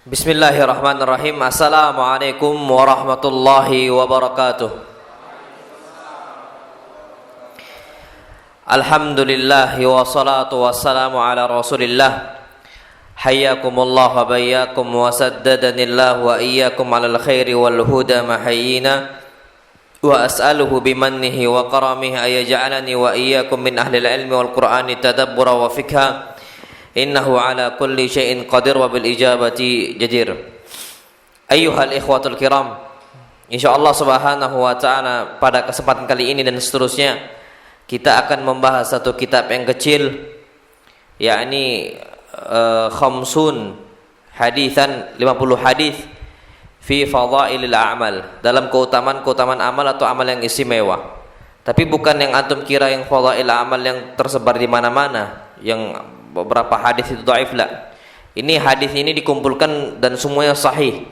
Bismillahirrahmanirrahim. Assalamualaikum warahmatullahi wabarakatuh. Alhamdulillah wassalatu wassalamu ala rasulillah. Hayyakumullah wa bayyakum wa saddadanillah wa iyyakum alal khairi wal huda mahayyina. Wa as'aluhu bimannihi wa karamihi ayaj'alani wa iyyakum min ahlil ilmi wal qur'ani tadabbura wa fikha. Innahu ala kulli syai'in qadir wa bil ijabati jadir. Ayyuhal ikhwatul kiram, insyaallah subhanahu wa ta'ala pada kesempatan kali ini dan seterusnya kita akan membahas satu kitab yang kecil, yakni khamsun hadithan, 50 hadis fi fadailil a'mal, dalam keutamaan amal atau amal yang istimewa. Tapi bukan yang antum kira yang fadail amal yang tersebar di mana-mana, yang beberapa hadis itu dhaif lah. Ini hadis ini dikumpulkan dan semuanya sahih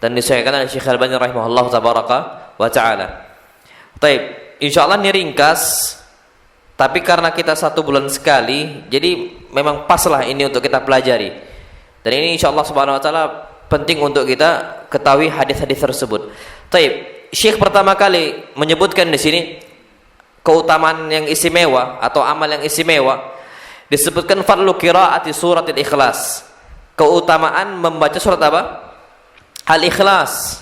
dan disahihkan oleh Syekh Al-Albani rahimahullah tabaraka wa taala. Baik, insyaallah ini ringkas, tapi karena kita 1 bulan sekali, jadi memang paslah ini untuk kita pelajari. Dan ini insyaallah subhanahu wa taala penting untuk kita ketahui hadis-hadis tersebut. Baik, Syekh pertama kali menyebutkan di sini keutamaan yang istimewa atau amal yang istimewa. Disebutkan fadlu qiraati suratil ikhlas, keutamaan membaca surat apa? Al-Ikhlas.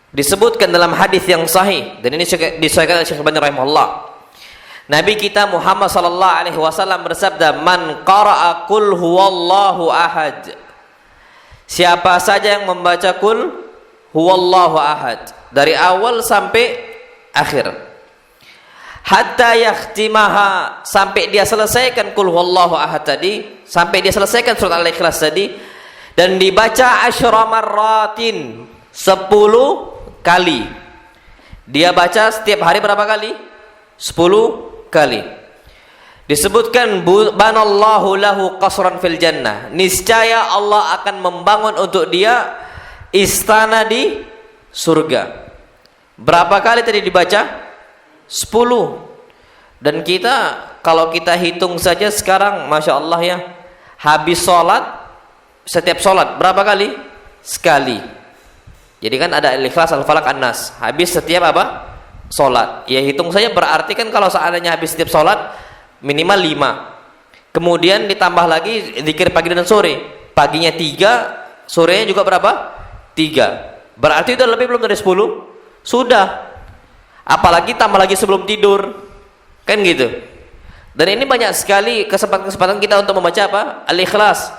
Disebutkan dalam hadis yang sahih, dan ini disahihkan oleh Syekh Al-Albani rahimahullah. Nabi kita Muhammad sallallahu alaihi wasallam bersabda, "Man qara'a qul huwallahu ahad." Siapa saja yang membaca qul huwallahu ahad dari awal sampai akhir, hatta yakhtimaha, sampai dia selesaikan qul huwallahu ahad tadi, sampai dia selesaikan surat Al-Ikhlas tadi, dan dibaca asyra marratin, 10 kali. Dia baca setiap hari berapa kali? 10 kali. Disebutkan banallahu lahu qasran fil jannah, niscaya Allah akan membangun untuk dia istana di surga. Berapa kali tadi dibaca? 10. Dan kita kalau kita hitung saja sekarang, masya Allah ya, habis sholat, setiap sholat berapa kali? Sekali. Jadi kan ada Al-Ikhlas, Al-Falaq, An-Nas, habis setiap apa? Sholat. Ya hitung saja, berarti kan kalau seandainya habis setiap sholat minimal 5. Kemudian ditambah lagi zikir pagi dan sore. Paginya 3, sorenya juga berapa? 3. Berarti udah lebih belum dari 10? Sudah. Apalagi tambah lagi sebelum tidur, kan gitu. Dan ini banyak sekali kesempatan kita untuk membaca apa? Al-Ikhlas.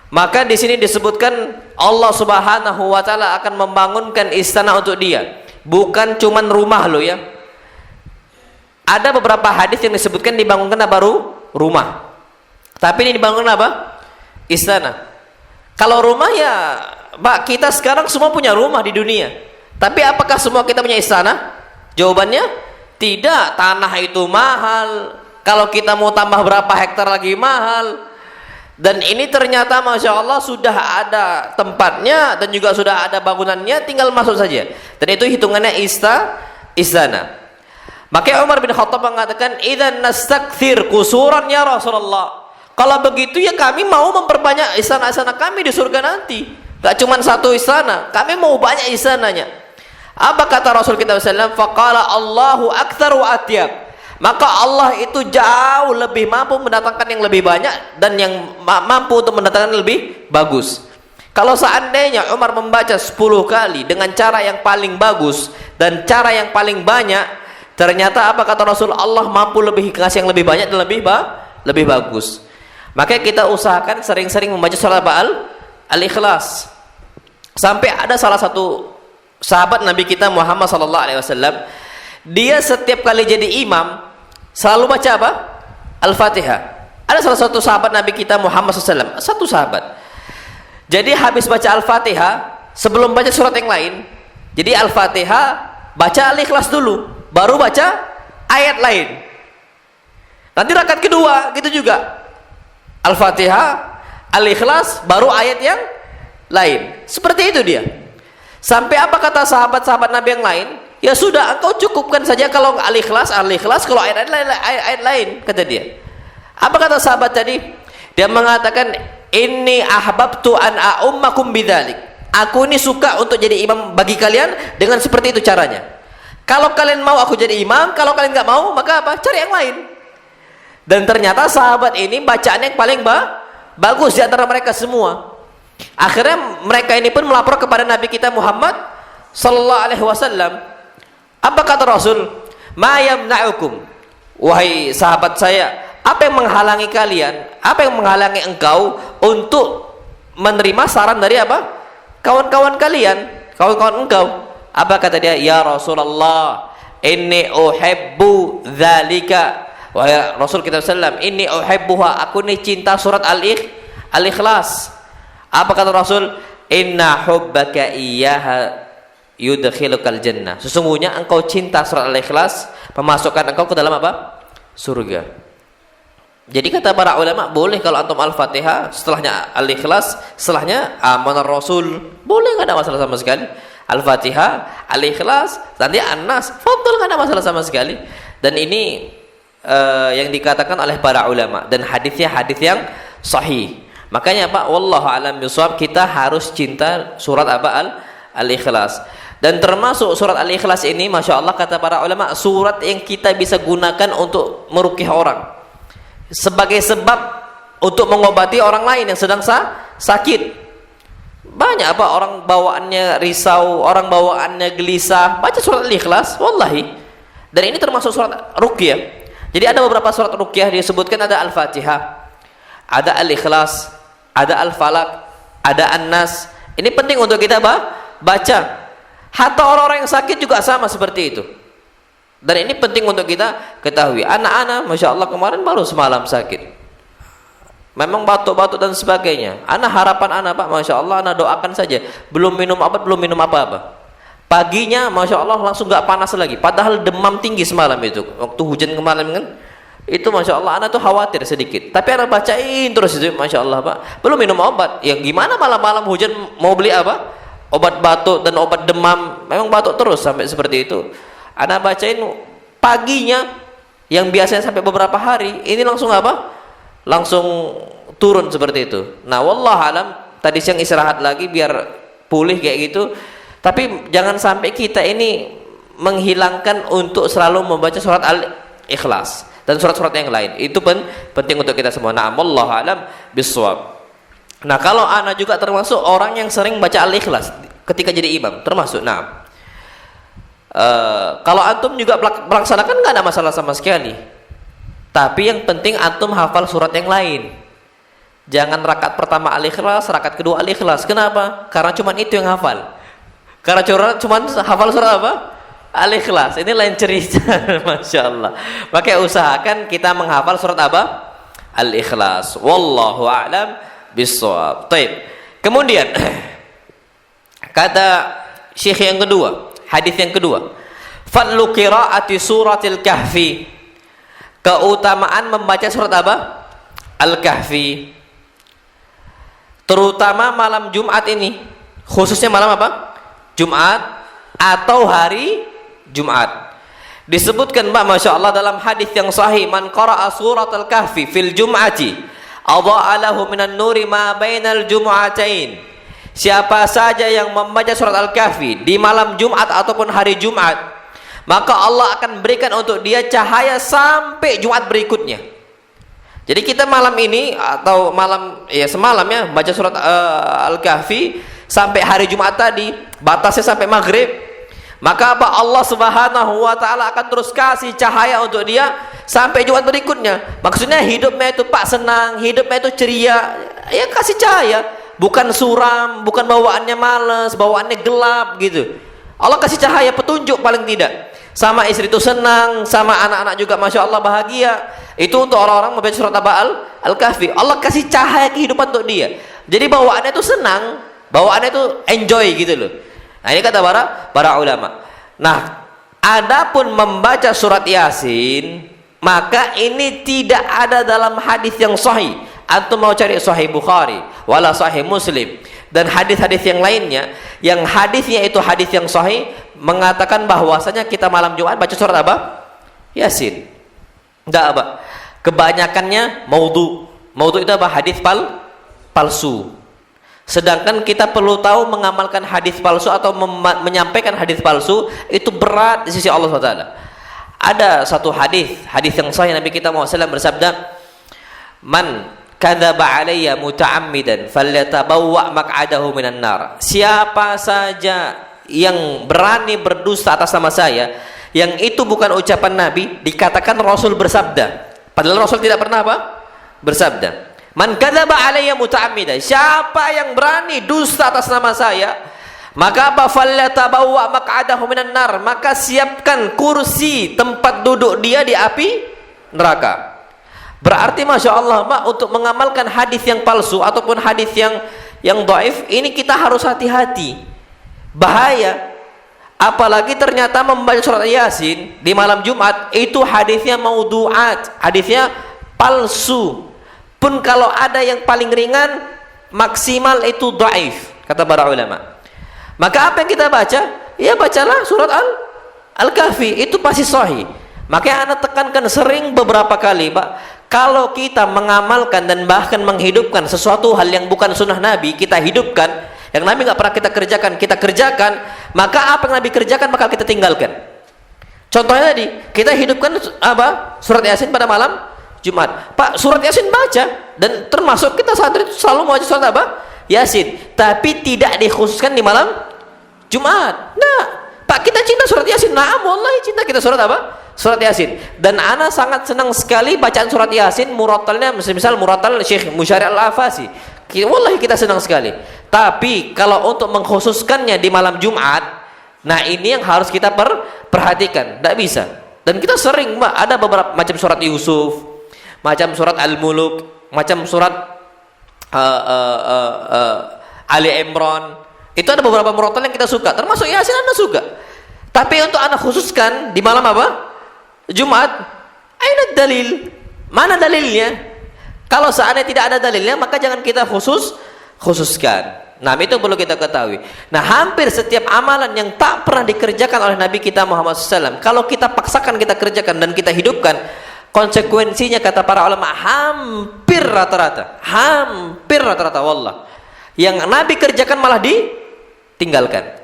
Maka di sini disebutkan Allah Subhanahu wa taala akan membangunkan istana untuk dia. Bukan cuman rumah lo ya. Ada beberapa hadis yang disebutkan dibangunkan baru rumah. Tapi ini dibangun apa? Istana. Kalau rumah ya, Pak, kita sekarang semua punya rumah di dunia. Tapi apakah semua kita punya istana? Jawabannya tidak. Tanah itu mahal, kalau kita mau tambah berapa hektar lagi mahal. Dan ini ternyata masya Allah sudah ada tempatnya dan juga sudah ada bangunannya, tinggal masuk saja. Dan itu hitungannya istana. Makanya Umar bin Khattab mengatakan, idzan nastakthir qusuran ya Rasulullah. Kalau begitu ya kami mau memperbanyak istana-istana kami di surga nanti. Gak cuma 1 istana, kami mau banyak istananya. Apa kata Rasul kita SAW? Faqala Allahu aktsar wa atyab. Maka Allah itu jauh lebih mampu mendatangkan yang lebih banyak dan yang mampu untuk mendatangkan lebih bagus. Kalau seandainya Umar membaca 10 kali dengan cara yang paling bagus dan cara yang paling banyak, ternyata apa kata Rasul? Allah mampu lebih kasih yang lebih banyak dan lebih bagus. Makanya kita usahakan sering-sering membaca surat Al-Ikhlas. Sampai ada salah satu sahabat Nabi kita Muhammad sallallahu alaihi wasallam, dia setiap kali jadi imam selalu baca apa? Al-Fatihah. Ada salah satu sahabat Nabi kita Muhammad sallallahu alaihi wasallam, satu sahabat. Jadi habis baca Al-Fatihah, sebelum baca surat yang lain, jadi Al-Fatihah baca Al-Ikhlas dulu, baru baca ayat lain. Nanti rakaat kedua gitu juga. Al-Fatihah, Al-Ikhlas, baru ayat yang lain. Seperti itu dia. Sampai apa kata sahabat-sahabat Nabi yang lain? Ya sudah, engkau cukupkan saja kalau Al-Ikhlas, kalau ayat lain, kata dia. Apa kata sahabat tadi? Dia mengatakan, inni ahbabtu an a'ummakum bidzalik. Aku ini suka untuk jadi imam bagi kalian dengan seperti itu caranya. Kalau kalian mau aku jadi imam, kalau kalian nggak mau, maka apa? Cari yang lain. Dan ternyata sahabat ini bacaannya yang paling bagus di antara mereka semua. Akhirnya mereka ini pun melapor kepada Nabi kita Muhammad sallallahu alaihi wasallam. Apa kata Rasul? Ma yamna'ukum, wahai sahabat saya, apa yang menghalangi kalian, apa yang menghalangi engkau untuk menerima saran dari apa? Kawan-kawan kalian, kawan-kawan engkau. Apa kata dia? Ya Rasulullah, inni uhibbu dzalika. Wahai Rasul kita sallam, inni uhibbuha, aku ini cinta surat Al-Ikhlas. Apa kata Rasul? Inna hubbaka iyyaha yudkhilukal jannah. Sesungguhnya engkau cinta surat Al-Ikhlas memasukkan engkau ke dalam apa? Surga. Jadi kata para ulama, boleh kalau antum Al-Fatihah, setelahnya Al-Ikhlas, setelahnya Amanar Rasul, boleh, nggak ada masalah sama sekali. Al-Fatihah, Al-Ikhlas, nanti An-Nas, fadl, nggak ada masalah sama sekali. Dan ini yang dikatakan oleh para ulama, dan hadisnya hadis yang sahih. Makanya Pak, wallahu a'lam bishawab, kita harus cinta surat apa? Al-Ikhlas. Dan termasuk surat Al-Ikhlas ini, masya Allah kata para ulama, surat yang kita bisa gunakan untuk meruqyah orang, sebagai sebab untuk mengobati orang lain yang sedang sakit. Banyak apa orang bawaannya risau, orang bawaannya gelisah, baca surat Al-Ikhlas, wallahi. Dan ini termasuk surat ruqyah. Jadi ada beberapa surat ruqyah disebutkan, ada Al-Fatihah, ada Al-Ikhlas, ada Al-Falaq, ada An-Nas. Ini penting untuk kita baca. Hatta orang-orang yang sakit juga sama seperti itu. Dan ini penting untuk kita ketahui. Anak-anak, masya Allah, kemarin baru semalam sakit, memang batuk-batuk dan sebagainya. Anak harapan anak Pak, masya Allah, anak doakan saja. Belum minum obat, belum minum apa-apa. Paginya, masya Allah, langsung nggak panas lagi. Padahal demam tinggi semalam itu, waktu hujan kemarin kan. Itu masya Allah, anak tuh khawatir sedikit. Tapi anak bacain terus itu, masya Allah Pak. Belum minum obat. Ya gimana malam-malam hujan mau beli apa? Obat batuk dan obat demam. Memang batuk terus sampai seperti itu. Anak bacain paginya, yang biasanya sampai beberapa hari, ini langsung apa? Langsung turun seperti itu. Nah, wallahu alam, tadi siang istirahat lagi biar pulih kayak gitu. Tapi jangan sampai kita ini menghilangkan untuk selalu membaca surat Al-Ikhlas dan surat-surat yang lain. Itu penting untuk kita semua. Nah, wallahu alam bishawab. Nah, kalau ana juga termasuk orang yang sering baca Al-Ikhlas ketika jadi imam, termasuk. Nah, kalau antum juga melaksanakan nggak ada masalah sama sekali. Tapi yang penting antum hafal surat yang lain. Jangan rakaat pertama Al-Ikhlas, rakaat kedua Al-Ikhlas. Kenapa? Karena cuma itu yang hafal. Karena cuma hafal surat apa? Al-Ikhlas. Ini lain cerita. Masya Allah. Makanya usahakan kita menghafal surat apa? Al-Ikhlas. Wallahu a'lam bishawab. Taib. Kemudian kata syekh yang kedua, hadis yang kedua, fadlu qiraati suratil kahfi, keutamaan membaca surat apa? Al-Kahfi, terutama malam Jumat ini, khususnya malam apa? Jumat atau hari Jumat. Disebutkan Pak, masya Allah, dalam hadis yang sahih, man qara'a surat al-kahfi fil jum'ati adha'a lahu minan nuri ma bainal jum'atain. Siapa saja yang membaca surat Al-Kahfi di malam Jumat ataupun hari Jumat, maka Allah akan berikan untuk dia cahaya sampai Jumat berikutnya. Jadi kita malam ini atau malam ya semalam ya baca surat Al-Kahfi sampai hari Jumat tadi, batasnya sampai maghrib, maka apa? Allah Subhanahu wa taala akan terus kasih cahaya untuk dia sampai Jumat berikutnya. Maksudnya hidupnya itu Pak senang, hidupnya itu ceria, ya kasih cahaya, bukan suram, bukan bawaannya males, bawaannya gelap gitu. Allah kasih cahaya, petunjuk paling tidak. Sama istri itu senang, sama anak-anak juga masya Allah bahagia. Itu untuk orang-orang membaca surat Al-Kahfi. Allah kasih cahaya kehidupan untuk dia. Jadi bawaannya itu senang, bawaannya itu enjoy gitu loh. Nah, ini kata para ulama. Nah, adapun membaca surat Yasin, maka ini tidak ada dalam hadis yang sahih. Antum mau cari sahih Bukhari wala sahih Muslim dan hadis-hadis yang lainnya, yang hadisnya itu hadis yang sahih mengatakan bahwasanya kita malam Jumat baca surat apa? Yasin. Enggak apa? Kebanyakannya maudhu. Maudhu itu apa? Hadis palsu. Sedangkan kita perlu tahu mengamalkan hadis palsu atau menyampaikan hadis palsu itu berat di sisi Allah SWT. Ada satu hadis yang sahih Nabi kita Muhammad SAW bersabda, "Man kadzaba alayya muta'ammidan falyatabawwa maq'adahu minan nar." Siapa saja yang berani berdusta atas nama saya, yang itu bukan ucapan Nabi, dikatakan Rasul bersabda. Padahal Rasul tidak pernah apa? Bersabda. Man kadzaba alayya muta'ammidan, siapa yang berani dusta atas nama saya, maka apa? Falyatabawwa maq'adahu minan nar, maka siapkan kursi tempat duduk dia di api neraka. Berarti Masya Allah, Pak, untuk mengamalkan hadis yang palsu ataupun hadis yang dhaif, ini kita harus hati-hati. Bahaya. Apalagi ternyata membaca surat Yasin di malam Jumat itu hadisnya maudhu'at, hadisnya palsu. Pun kalau ada yang paling ringan, maksimal itu dhaif, kata para ulama. Maka apa yang kita baca? Ya bacalah surat Al-Kahfi, itu pasti sahih. Makanya Anda tekankan sering beberapa kali, Pak, kalau kita mengamalkan dan bahkan menghidupkan sesuatu hal yang bukan sunnah Nabi, kita hidupkan, yang Nabi nggak pernah kita kerjakan, maka apa yang Nabi kerjakan bakal kita tinggalkan. Contohnya tadi, kita hidupkan apa? Surat Yasin pada malam Jumat. Pak, surat Yasin baca, dan termasuk kita santri selalu membaca surat apa? Yasin, tapi tidak dikhususkan di malam Jumat. Nah, Pak, kita cinta surat Yasin. Nah, wallahi cinta kita surat apa? Surat Yasin. Dan ana sangat senang sekali bacaan surat Yasin, murattalnya misal murattal Syekh Musyari Al-Afasi. Wallahi kita senang sekali. Tapi kalau untuk mengkhususkannya di malam Jumat, nah ini yang harus kita perhatikan. Tidak bisa. Dan kita sering, Mbak, ada beberapa macam surat Yusuf, macam surat Al-Muluk, macam surat Ali Imran. Itu ada beberapa murattal yang kita suka, termasuk Yasin Anda suka. Tapi untuk Anda khususkan di malam apa? Jumat. Aina dalil? Mana dalilnya? Kalau seandainya tidak ada dalilnya, maka jangan kita khususkan. Nah, itu perlu kita ketahui. Nah, hampir setiap amalan yang tak pernah dikerjakan oleh Nabi kita Muhammad SAW, kalau kita paksakan, kita kerjakan dan kita hidupkan, konsekuensinya kata para ulama hampir rata-rata wallah, yang Nabi kerjakan malah ditinggalkan,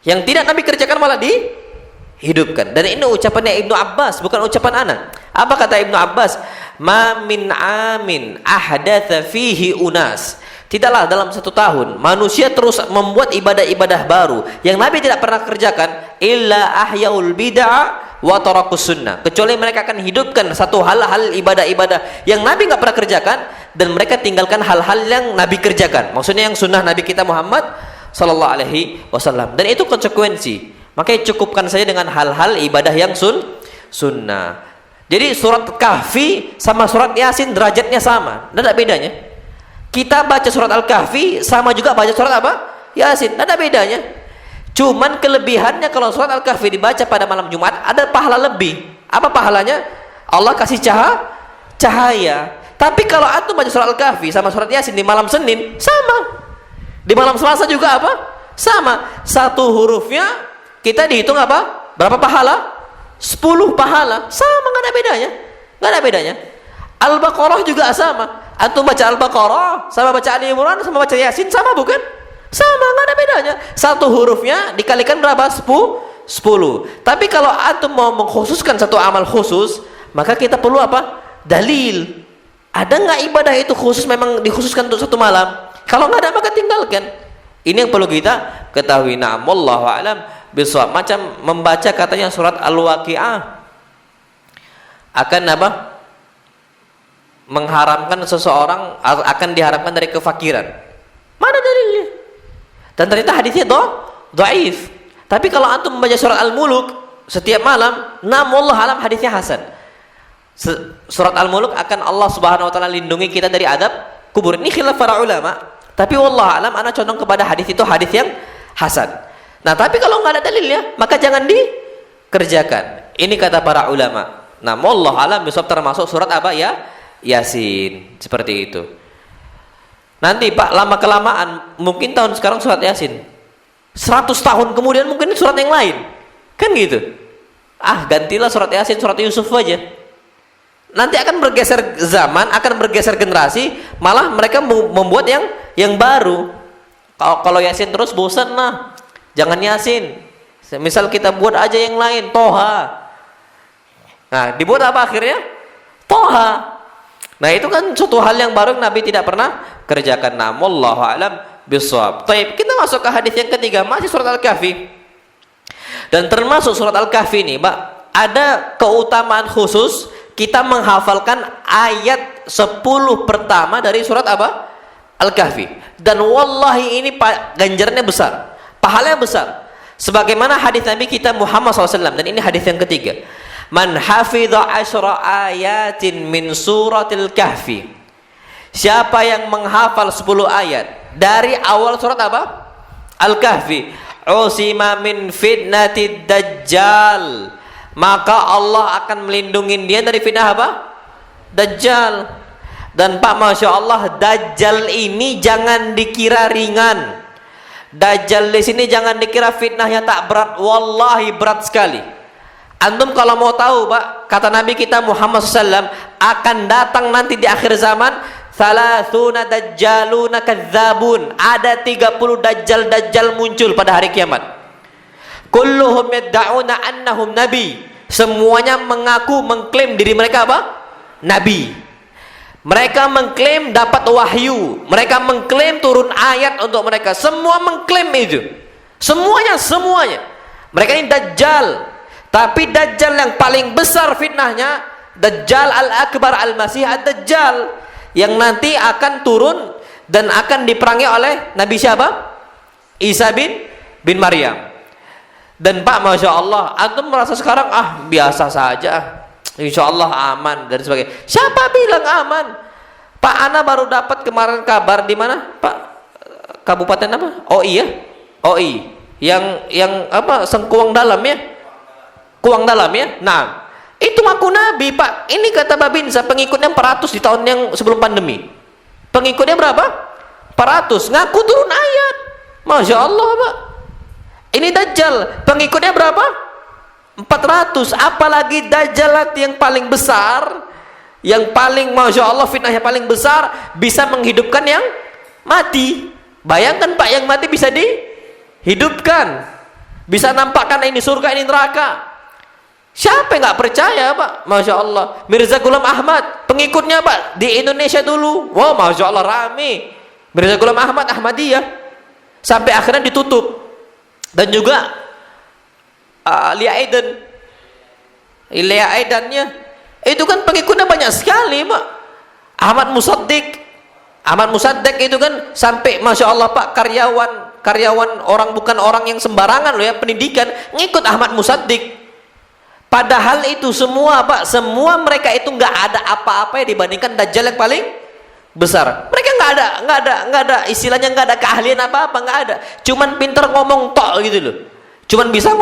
yang tidak Nabi kerjakan malah dihidupkan. Dan ini ucapannya Ibnu Abbas, bukan ucapan ana. Apa kata Ibnu Abbas? Ma min amin ahdatsa fihi unas, tidaklah dalam satu tahun manusia terus membuat ibadah-ibadah baru yang Nabi tidak pernah kerjakan, illa ahyaul bid'ah wa tarakus sunnah, kecuali mereka akan hidupkan satu hal-hal ibadah-ibadah yang Nabi nggak pernah kerjakan, dan mereka tinggalkan hal-hal yang Nabi kerjakan, maksudnya yang sunnah Nabi kita Muhammad sallallahu alaihi wasallam. Dan itu konsekuensi. Makanya cukupkan saja dengan hal-hal ibadah yang sunnah. Jadi surat Kahfi sama surat Yasin derajatnya sama, tidak ada bedanya. Kita baca surat Al-Kahfi sama juga baca surat apa? Yasin, tidak ada bedanya. Cuman kelebihannya kalau surat Al-Kahfi dibaca pada malam Jumat ada pahala lebih. Apa pahalanya? Allah kasih cahaya. Tapi kalau antum baca surat Al-Kahfi sama surat Yasin di malam Senin, sama. Di malam Selasa juga apa? Sama. Satu hurufnya kita dihitung apa? Berapa pahala? 10 pahala. Sama, nggak ada bedanya. Nggak ada bedanya. Al-Baqarah juga sama. Antum baca Al-Baqarah sama baca Ali Imran sama baca Yasin sama bukan? Sama, nggak ada bedanya. Satu hurufnya dikalikan berapa? 10. Tapi kalau antum mau mengkhususkan satu amal khusus, maka kita perlu apa? Dalil. Ada nggak ibadah itu khusus memang dikhususkan untuk satu malam? Kalau nggak ada maka tinggalkan. Ini yang perlu kita ketahui. Na'am, wallahu a'lam bishawab. Macam membaca katanya surat Al-Waqi'ah akan apa? Mengharamkan seseorang, akan diharamkan dari kefakiran. Mana dalilnya? Dan ternyata hadisnya dhaif. Tapi kalau antum membaca surat Al-Muluk setiap malam, na'am wallahu a'lam hadisnya hasan. Surat Al-Muluk akan Allah Subhanahu wa taala lindungi kita dari adab kubur. Ini khilaf para ulama. Tapi wallahu a'lam ana condong kepada hadis itu hadis yang hasan. Nah, tapi kalau nggak ada dalilnya, maka jangan dikerjakan. Ini kata para ulama. Nah, wallahu a'lam besok termasuk surat apa ya? Yasin. Seperti itu. Nanti Pak, lama kelamaan mungkin tahun sekarang surat Yasin. 100 tahun kemudian mungkin surat yang lain. Kan gitu. Ah, gantilah surat Yasin, surat Yusuf aja. Nanti akan bergeser zaman, akan bergeser generasi, malah mereka membuat yang baru. Kalau Yasin terus bosan lah. Jangan Yasin. Misal kita buat aja yang lain, Toha. Nah, dibuat apa akhirnya? Toha. Nah, itu kan suatu hal yang baru yang Nabi tidak pernah kerjakan. Nah, wallahu a'lam bishawab. Baik, kita masuk ke hadis yang ketiga, masih surat Al-Kahfi. Dan termasuk surat Al-Kahfi ini, Mbak, ada keutamaan khusus kita menghafalkan ayat 10 pertama dari surat apa? Al-Kahfi. Dan wallahi ini ganjarannya besar, pahalanya besar. Sebagaimana hadis Nabi kita Muhammad SAW, dan ini hadis yang ketiga. Man hafidha asyra ayatin min suratil kahfi. Siapa yang menghafal 10 ayat dari awal surat apa? Al-Kahfi. Usima min fitnatid dajjal. Maka Allah akan melindungi dia dari fitnah apa? Dajjal. Dan Pak, Masya Allah, Dajjal ini jangan dikira ringan. Dajjal di sini jangan dikira fitnahnya tak berat. Wallahi berat sekali. Antum kalau mau tahu, Pak, kata Nabi kita Muhammad SAW, akan datang nanti di akhir zaman thalathuna dajjaluna kadzabun. Ada 30 dajjal muncul pada hari kiamat. Kulluhum yadda'una annahum nabi. Semuanya mengklaim diri mereka apa? Nabi. Mereka mengklaim dapat wahyu. Mereka mengklaim turun ayat untuk mereka. Semua mengklaim itu. Semuanya. Mereka ini dajjal. Tapi dajjal yang paling besar fitnahnya, Dajjal al-akbar al-masih ad-dajjal, yang nanti akan turun dan akan diperangi oleh Nabi siapa? Isa bin Maryam. Dan Pak, Masya Allah, antum merasa sekarang biasa saja, insya Allah aman dan sebagainya. Siapa bilang aman? Pak, ana baru dapat kemarin kabar di mana, Pak? Kabupaten apa? OI ya? OI. Yang apa? Sengkuang dalam ya? Kuang dalam ya? Nah, itu ngaku Nabi, Pak. Ini kata Babinsa, pengikutnya 400 di tahun yang sebelum pandemi. Pengikutnya berapa? 400. Ngaku turun ayat. Masya Allah, Pak. Ini Dajjal, pengikutnya berapa? 400. Apalagi Dajjalat yang paling besar, yang paling Masya Allah fitnahnya paling besar, bisa menghidupkan yang mati. Bayangkan Pak, yang mati bisa dihidupkan, bisa nampakkan ini surga, ini neraka. Siapa yang nggak percaya, Pak? Masya Allah. Mirza Ghulam Ahmad, pengikutnya Pak di Indonesia dulu, wow, Masya Allah rame. Mirza Ghulam Ahmad, Ahmadiyah, sampai akhirnya ditutup. Dan juga Lia Aidannya itu kan pengikutnya banyak sekali, Pak. Ahmad Musaddiq itu kan sampai Masya Allah, Pak, karyawan orang, bukan orang yang sembarangan loh ya, pendidikan, ngikut Ahmad Musaddiq. Padahal itu semua, Pak, semua mereka itu nggak ada apa-apa ya dibandingkan Dajjal yang paling besar. Mereka nggak ada istilahnya, nggak ada keahlian apa-apa, nggak ada. Cuman pinter ngomong tok gitu loh. Cuman bisa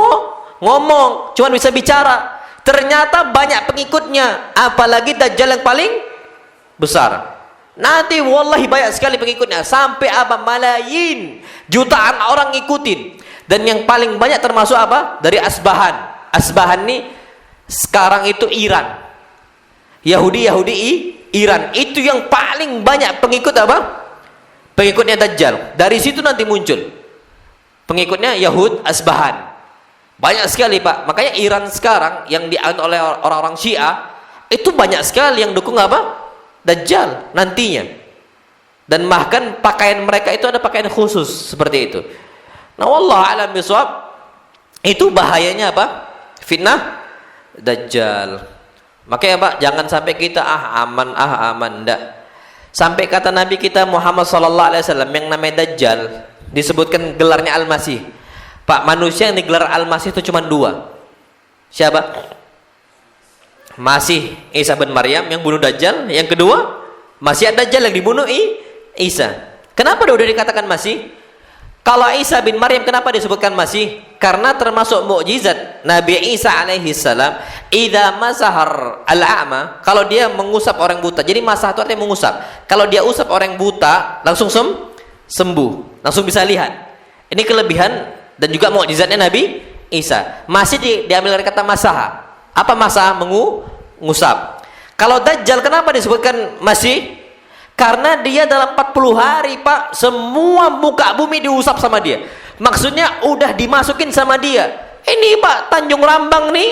ngomong, cuman bisa bicara. Ternyata banyak pengikutnya, apalagi Dajjal yang paling besar. Nanti wallahi banyak sekali pengikutnya, sampai apa? Malayin, jutaan orang ngikutin. Dan yang paling banyak termasuk apa? Dari Asbahan. Asbahan nih sekarang itu Iran. Yahudi Iran. Itu yang paling banyak pengikut apa? Pengikutnya Dajjal. Dari situ nanti muncul pengikutnya Yahud Asbahan. Banyak sekali, Pak. Makanya Iran sekarang yang dianut oleh orang-orang Syiah itu banyak sekali yang dukung apa? Dajjal nantinya. Dan bahkan pakaian mereka itu ada pakaian khusus seperti itu. Nah, wallahu a'lam bishawab. Itu bahayanya apa? Fitnah Dajjal. Makanya, Pak, jangan sampai kita aman enggak. Sampai kata Nabi kita Muhammad SAW yang namanya Dajjal disebutkan gelarnya Al-Masih. Pak, manusia yang digelar Al-Masih itu cuma 2. Siapa? Masih Isa bin Maryam yang bunuh Dajjal. Yang kedua, Masih Dajjal yang dibunuh Isa. Kenapa udah dikatakan Masih? Kalau Isa bin Maryam kenapa disebutkan Masih? Karena termasuk mukjizat Nabi Isa alaihi salam, idza masahar al-a'ma, kalau dia mengusap orang buta. Jadi masah itu artinya mengusap. Kalau dia usap orang buta, langsung sembuh, langsung bisa lihat. Ini kelebihan dan juga mukjizatnya Nabi Isa. Masih diambil dari kata masaha. Apa masaha? Mengusap. Kalau Dajjal kenapa disebutkan masih? Karena dia dalam 40 hari Pak, semua muka bumi diusap sama dia. Maksudnya udah dimasukin sama dia. Ini Pak, Tanjung Rambang nih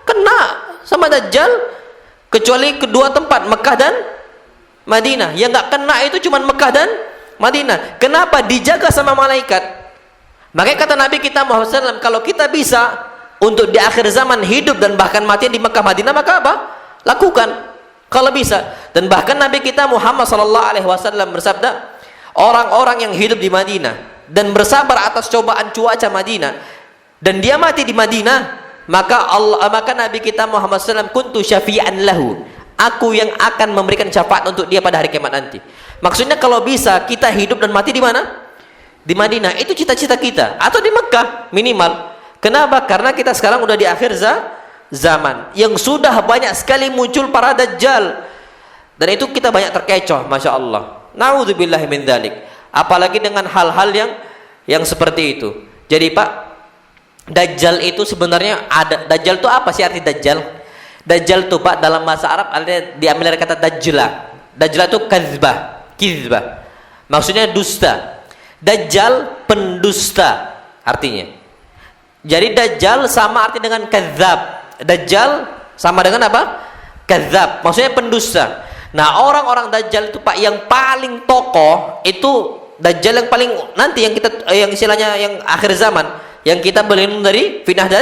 kena sama Dajjal. Kecuali kedua tempat, Mekah dan Madinah. Yang nggak kena itu cuma Mekah dan Madinah. Kenapa? Dijaga sama malaikat. Makanya kata Nabi kita Muhammad SAW, kalau kita bisa untuk di akhir zaman hidup dan bahkan mati di Mekah Madinah, maka apa? Lakukan kalau bisa. Dan bahkan Nabi kita Muhammad SAW bersabda, orang-orang yang hidup di Madinah dan bersabar atas cobaan cuaca Madinah dan dia mati di Madinah, maka Nabi kita Muhammad SAW, kuntu syafi'an lahu, aku yang akan memberikan syafaat untuk dia pada hari kiamat nanti. Maksudnya kalau bisa kita hidup dan mati di mana? Di Madinah. Itu cita-cita kita, atau di Mekah minimal. Kenapa? Karena kita sekarang udah di akhir zaman yang sudah banyak sekali muncul para Dajjal, dan itu kita banyak terkecoh, Masya Allah. Na'udzubillahi min dzalik. Apalagi dengan hal-hal yang seperti itu. Jadi Pak, Dajjal itu sebenarnya ada. Dajjal itu apa sih arti Dajjal? Dajjal itu Pak dalam bahasa Arab diambil dari kata Dajjala. Dajjal itu kizbah. Maksudnya dusta. Dajjal pendusta artinya. Jadi Dajjal sama arti dengan kadzab. Dajjal sama dengan apa? Kadzab. Maksudnya pendusta. Nah, orang-orang Dajjal itu Pak yang paling tokoh itu Dajjal yang paling nanti yang kita yang istilahnya yang akhir zaman, yang kita berlindung dari fitnah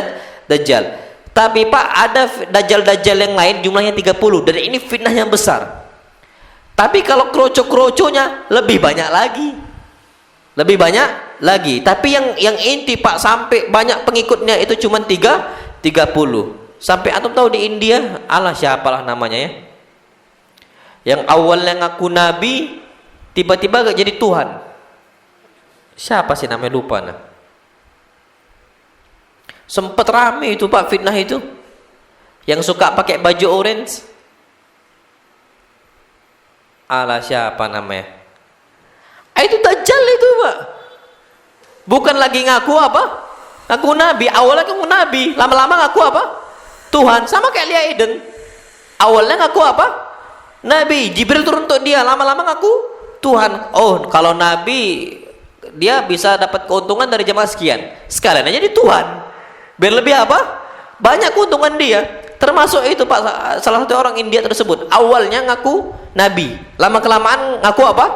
Dajjal. Tapi Pak ada Dajjal-Dajjal yang lain jumlahnya 30 dan ini fitnah yang besar. Tapi kalau kroco-kroconya lebih banyak lagi. Lebih banyak lagi. Tapi yang inti Pak sampai banyak pengikutnya itu cuma 30. Sampai antum tahu di India, Allah siapalah namanya ya. Yang awalnya ngaku nabi tiba-tiba gak jadi Tuhan. Siapa sih namanya, lupa nah. Sempet rame itu Pak fitnah itu. Yang suka pakai baju orange. Ala siapa namanya? Itu Dajjal itu Pak. Bukan lagi ngaku apa? Ngaku nabi. Awalnya ngaku nabi, lama-lama ngaku apa? Tuhan. Sama kayak Lia Eden. Awalnya ngaku apa? Nabi. Jibril turun untuk dia, lama-lama ngaku Tuhan. Oh, kalau nabi dia bisa dapat keuntungan dari jemaah sekian. Sekalian aja di Tuhan. Biar lebih apa? Banyak keuntungan dia. Termasuk itu Pak, salah satu orang India tersebut. Awalnya ngaku nabi, lama-kelamaan ngaku apa?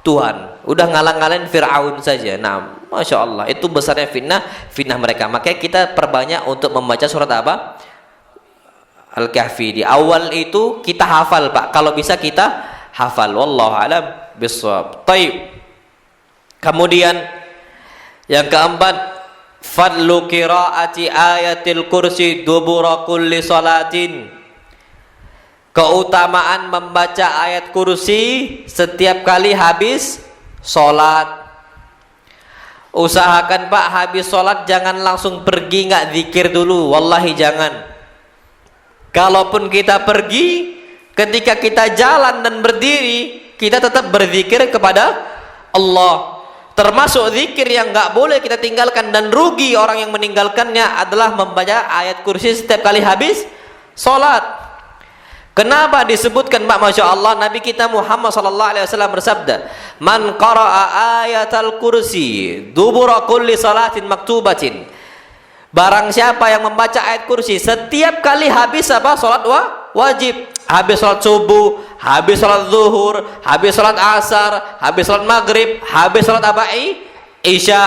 Tuhan. Udah ngalang-ngalain Fir'aun saja. Nah, Masya Allah, itu besarnya fitnah mereka. Makanya kita perbanyak untuk membaca surat apa? Al-Kahfi. Di awal itu kita hafal Pak. Kalau bisa kita hafal. Wallahu a'lam bishawab. Taib. Kemudian yang keempat, fadlu qiraati ayatil kursi dubura kulli salatin. Keutamaan membaca ayat kursi setiap kali habis sholat. Usahakan Pak habis sholat jangan langsung pergi nggak zikir dulu. Wallahi jangan. Kalaupun kita pergi, ketika kita jalan dan berdiri, kita tetap berzikir kepada Allah. Termasuk zikir yang nggak boleh kita tinggalkan dan rugi orang yang meninggalkannya adalah membaca ayat kursi setiap kali habis sholat. Kenapa disebutkan Pak? Masya Allah, Nabi kita Muhammad SAW bersabda, man qara'a ayatal kursi dubura kulli salatin maktubatin. Barang siapa yang membaca ayat kursi setiap kali habis apa? Sholat wajib. Habis sholat subuh, habis sholat zuhur, habis sholat asar, habis sholat maghrib, habis sholat apa? Isya.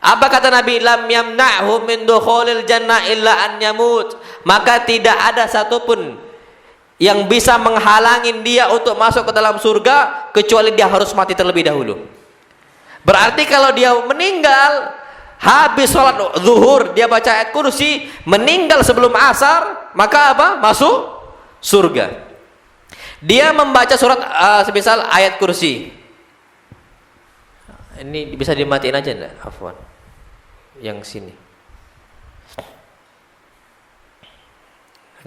Apa kata Nabi? Lam yamna'hu min dukhulil jannah illa an yamut. Maka tidak ada satupun yang bisa menghalangin dia untuk masuk ke dalam surga kecuali dia harus mati terlebih dahulu. Berarti kalau dia meninggal habis sholat zuhur dia baca ayat kursi, meninggal sebelum asar, maka apa? Masuk surga. Dia membaca surat semisal ayat kursi. Ini bisa dimatiin aja enggak? Afwan. Yang sini.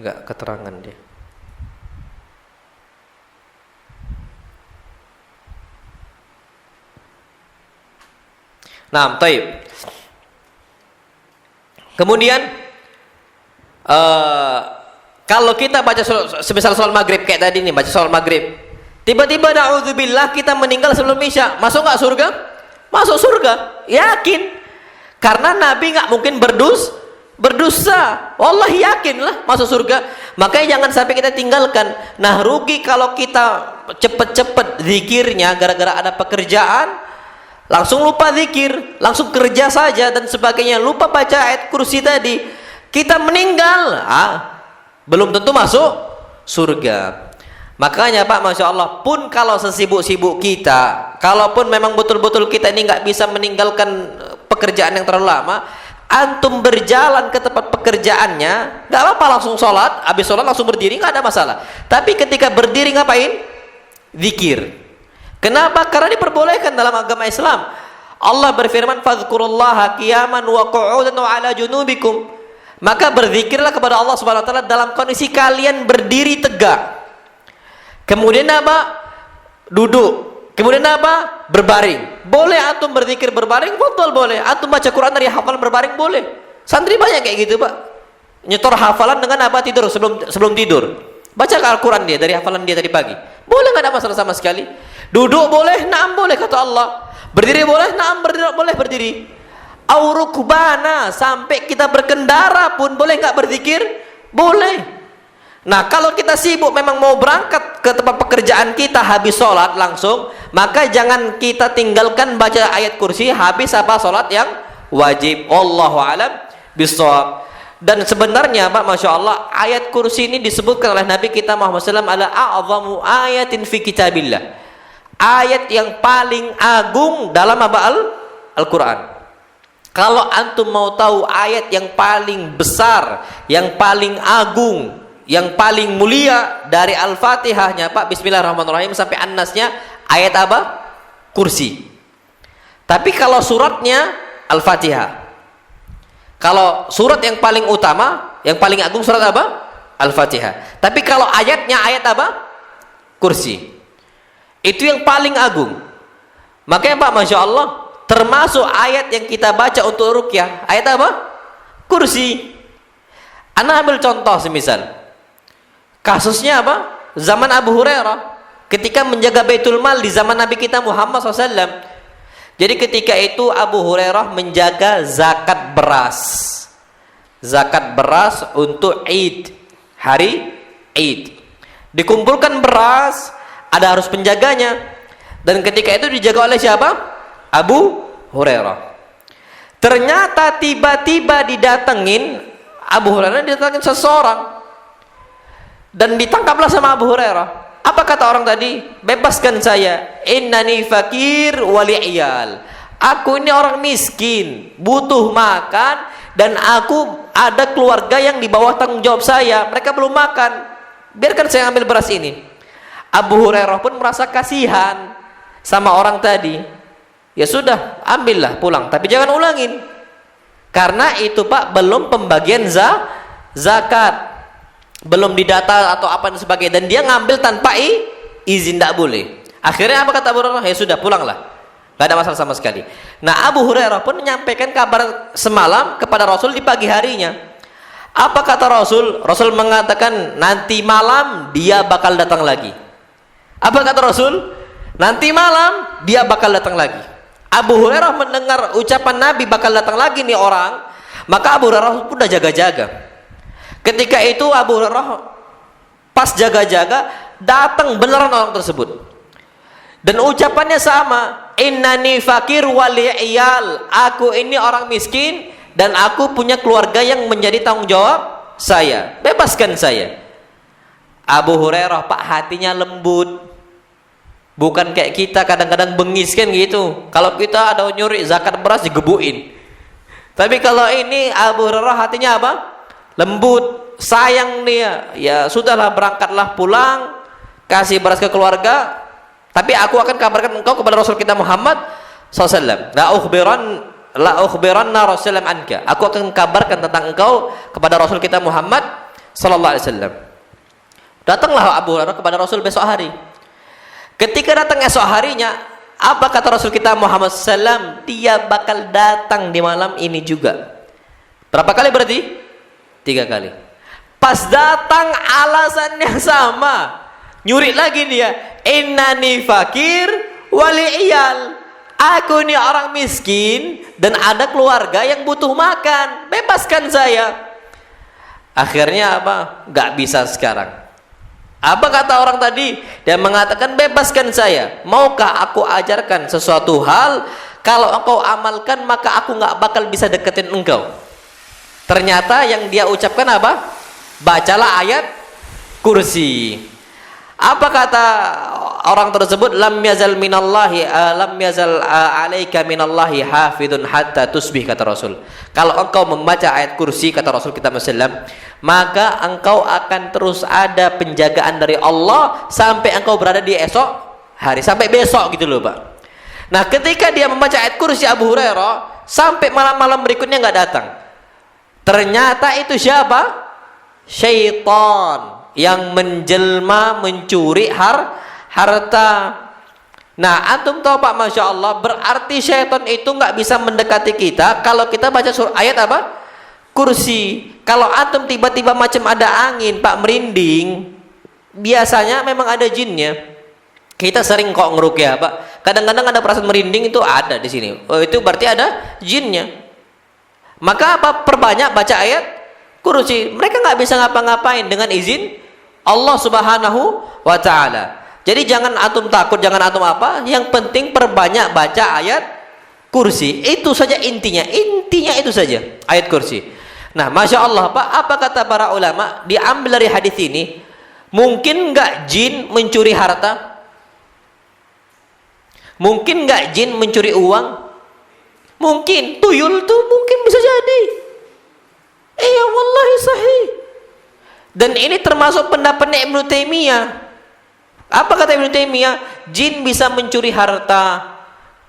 Enggak keterangan dia. Nah, taib. Kemudian Kalau kita baca semisal sholat maghrib kayak tadi nih, baca sholat maghrib, tiba-tiba na'udzubillah kita meninggal sebelum isya, masuk nggak surga? Masuk surga, yakin. Karena Nabi nggak mungkin berdosa. Wallahi yakinlah masuk surga. Makanya jangan sampai kita tinggalkan. Nah, rugi kalau kita cepet-cepet zikirnya gara-gara ada pekerjaan, langsung lupa zikir, langsung kerja saja dan sebagainya, lupa baca ayat kursi tadi, kita meninggal, belum tentu masuk surga. Makanya Pak, Masya Allah, pun kalau sesibuk-sibuk kita, kalaupun memang betul-betul kita ini nggak bisa meninggalkan pekerjaan yang terlalu lama, antum berjalan ke tempat pekerjaannya, nggak apa-apa, langsung sholat, habis sholat langsung berdiri, nggak ada masalah. Tapi ketika berdiri ngapain? Zikir. Kenapa? Karena diperbolehkan dalam agama Islam. Allah berfirman, fadhkurullaha qiyaman wa qu'udan wa ala junubikum. Maka berzikirlah kepada Allah Subhanahu wa taala dalam kondisi kalian berdiri tegak. Kemudian apa? Duduk. Kemudian apa? Berbaring. Boleh antum berzikir berbaring, betul boleh. Antum baca Quran dari hafalan berbaring boleh. Santri banyak kayak gitu, Pak. Nyetor hafalan dengan apa? Tidur sebelum tidur. Baca Al-Quran dia dari hafalan dia tadi pagi. Boleh, nggak ada masalah sama sekali. Duduk boleh, na'am boleh kata Allah. Berdiri boleh, na'am boleh berdiri. Aurukbana, sampai kita berkendara pun boleh nggak berzikir? Boleh. Nah, kalau kita sibuk memang mau berangkat ke tempat pekerjaan kita habis sholat langsung, maka jangan kita tinggalkan baca ayat kursi habis apa sholat yang wajib. Wallahu a'lam bishawab. Dan sebenarnya Pak, Masya Allah, ayat kursi ini disebutkan oleh Nabi kita Muhammad SAW ala a'zamu ayatin fi kitabillah, ayat yang paling agung dalam Al-Quran. Kalau antum mau tahu ayat yang paling besar, yang paling agung, yang paling mulia dari Al-Fatihahnya Pak, Bismillahirrahmanirrahim sampai An-Nasnya, ayat apa? Kursi. Tapi kalau suratnya Al-Fatihah. Kalau surat yang paling utama, yang paling agung surat apa? Al-Fatihah. Tapi kalau ayatnya ayat apa? Kursi. Itu yang paling agung. Makanya Pak, Masya Allah, termasuk ayat yang kita baca untuk ruqyah, ayat apa? Kursi. Ana ambil contoh semisal kasusnya apa? Zaman Abu Hurairah ketika menjaga Baitul Mal di zaman Nabi kita Muhammad SAW. Jadi ketika itu Abu Hurairah menjaga zakat beras. Zakat beras untuk Id, hari Id. Dikumpulkan beras, ada harus penjaganya. Dan ketika itu dijaga oleh siapa? Abu Hurairah. Ternyata tiba-tiba didatengin, Abu Hurairah didatengin seseorang. Dan ditangkaplah sama Abu Hurairah. Apa kata orang tadi? Bebaskan saya. Innani fakir wali iyal. Aku ini orang miskin, butuh makan, dan aku ada keluarga yang di bawah tanggung jawab saya. Mereka belum makan. Biarkan saya ambil beras ini. Abu Hurairah pun merasa kasihan sama orang tadi. Ya sudah, ambillah pulang. Tapi jangan ulangin. Karena itu Pak, belum pembagian zakat. Belum didata atau apa dan sebagainya, dan dia ngambil tanpa izin, tidak boleh. Akhirnya apa kata Abu Hurairah? Ya sudah, pulanglah, tidak ada masalah sama sekali. Nah, Abu Hurairah pun menyampaikan kabar semalam kepada Rasul di pagi harinya. Apa kata Rasul? Rasul mengatakan nanti malam dia bakal datang lagi. Apa kata Rasul? Nanti malam dia bakal datang lagi. Abu Hurairah mendengar ucapan Nabi bakal datang lagi nih orang, maka Abu Hurairah pun udah jaga-jaga. Ketika itu Abu Hurairah pas jaga-jaga, datang beneran orang tersebut. Dan ucapannya sama, innani fakir wali iyal. Aku ini orang miskin dan aku punya keluarga yang menjadi tanggung jawab saya. Bebaskan saya. Abu Hurairah Pak, hatinya lembut. Bukan kayak kita kadang-kadang bengis kan gitu. Kalau kita ada nyuri zakat beras digebuin. Tapi kalau ini Abu Hurairah hatinya apa? Lembut, sayang dia. Ya sudahlah, berangkatlah pulang, kasih beras ke keluarga. Tapi aku akan kabarkan engkau kepada Rasul kita Muhammad SAW. La ukhbiranna Rasulullah anka. Aku akan kabarkan tentang engkau kepada Rasul kita Muhammad SAW. Datanglah Abu Hurairah kepada Rasul besok hari. Ketika datang esok harinya, apa kata Rasul kita Muhammad SAW? Dia bakal datang di malam ini juga. Berapa kali berarti? 3 kali. Pas datang alasannya sama. Nyuri lagi dia. Innani fakir wali iyal. Aku ini orang miskin dan ada keluarga yang butuh makan. Bebaskan saya. Akhirnya apa? Gak bisa sekarang. Apa kata orang tadi? Dia mengatakan bebaskan saya. Maukah aku ajarkan sesuatu hal? Kalau engkau amalkan maka aku gak bakal bisa deketin engkau. Ternyata yang dia ucapkan apa? Bacalah ayat kursi. Apa kata orang tersebut? Lam yazal minallahi lam yazal alaika minallahi hafidun hatta tusbih, kata Rasul. Kalau engkau membaca ayat kursi, kata Rasul kita Muslim, maka engkau akan terus ada penjagaan dari Allah sampai engkau berada di esok hari, sampai besok gitu loh, Pak. Nah, ketika dia membaca ayat kursi Abu Hurairah sampai malam-malam berikutnya nggak datang. Ternyata itu siapa? Syaitan yang menjelma mencuri harta. Nah, antum tahu Pak, Masya Allah, berarti syaitan itu nggak bisa mendekati kita kalau kita baca ayat apa? Kursi. Kalau antum tiba-tiba macam ada angin Pak, merinding, biasanya memang ada jinnya. Kita sering kok ngeruqyah Pak, kadang-kadang ada perasaan merinding, itu ada di sini. Oh, itu berarti ada jinnya. Maka apa? Perbanyak baca ayat kursi. Mereka nggak bisa ngapa-ngapain dengan izin Allah Subhanahu wa ta'ala. Jadi jangan antum takut, jangan antum apa, yang penting perbanyak baca ayat kursi. Itu saja intinya. Intinya itu saja ayat kursi. Nah, Masya Allah Pak, apa kata para ulama? Diambil dari hadis ini, mungkin nggak jin mencuri harta? Mungkin nggak jin mencuri uang? Mungkin. Tuyul tuh mungkin bisa jadi. Iya, wallahi sahih. Dan ini termasuk pendapatnya Ibnu Taimiyah. Apa kata Ibnu Taimiyah? Jin bisa mencuri harta.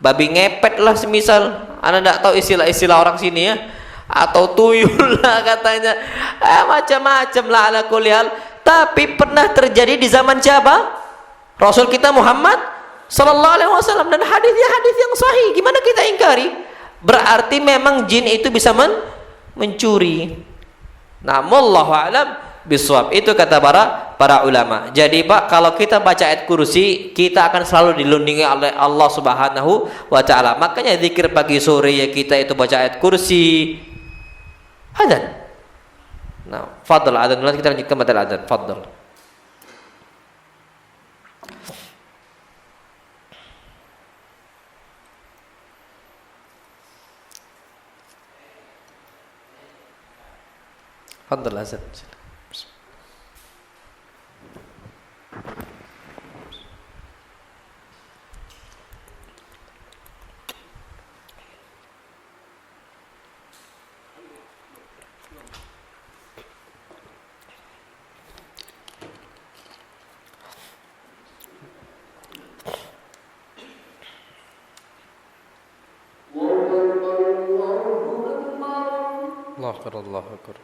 Babi ngepet lah semisal. Anda tidak tahu istilah-istilah orang sini ya. Atau tuyul lah katanya. Macam-macam lah ala kulli hal. Tapi pernah terjadi di zaman siapa? Rasul kita Muhammad sallallahu alaihi wasallam, dan hadisnya hadis yang sahih. Gimana kita ingkari? Berarti memang jin itu bisa mencuri. Nah, wallahu a'lam bisawab. Itu kata para ulama. Jadi Pak, kalau kita baca ayat kursi, kita akan selalu dilindungi oleh Allah Subhanahu wa ta'ala. Makanya zikir pagi sore ya kita itu baca ayat kursi. Adzan. Nah, fadl adzan. Nanti kita lanjutkan pada adzan. Fadl. Fadl adzan. Allahu akbar, Allahu akbar.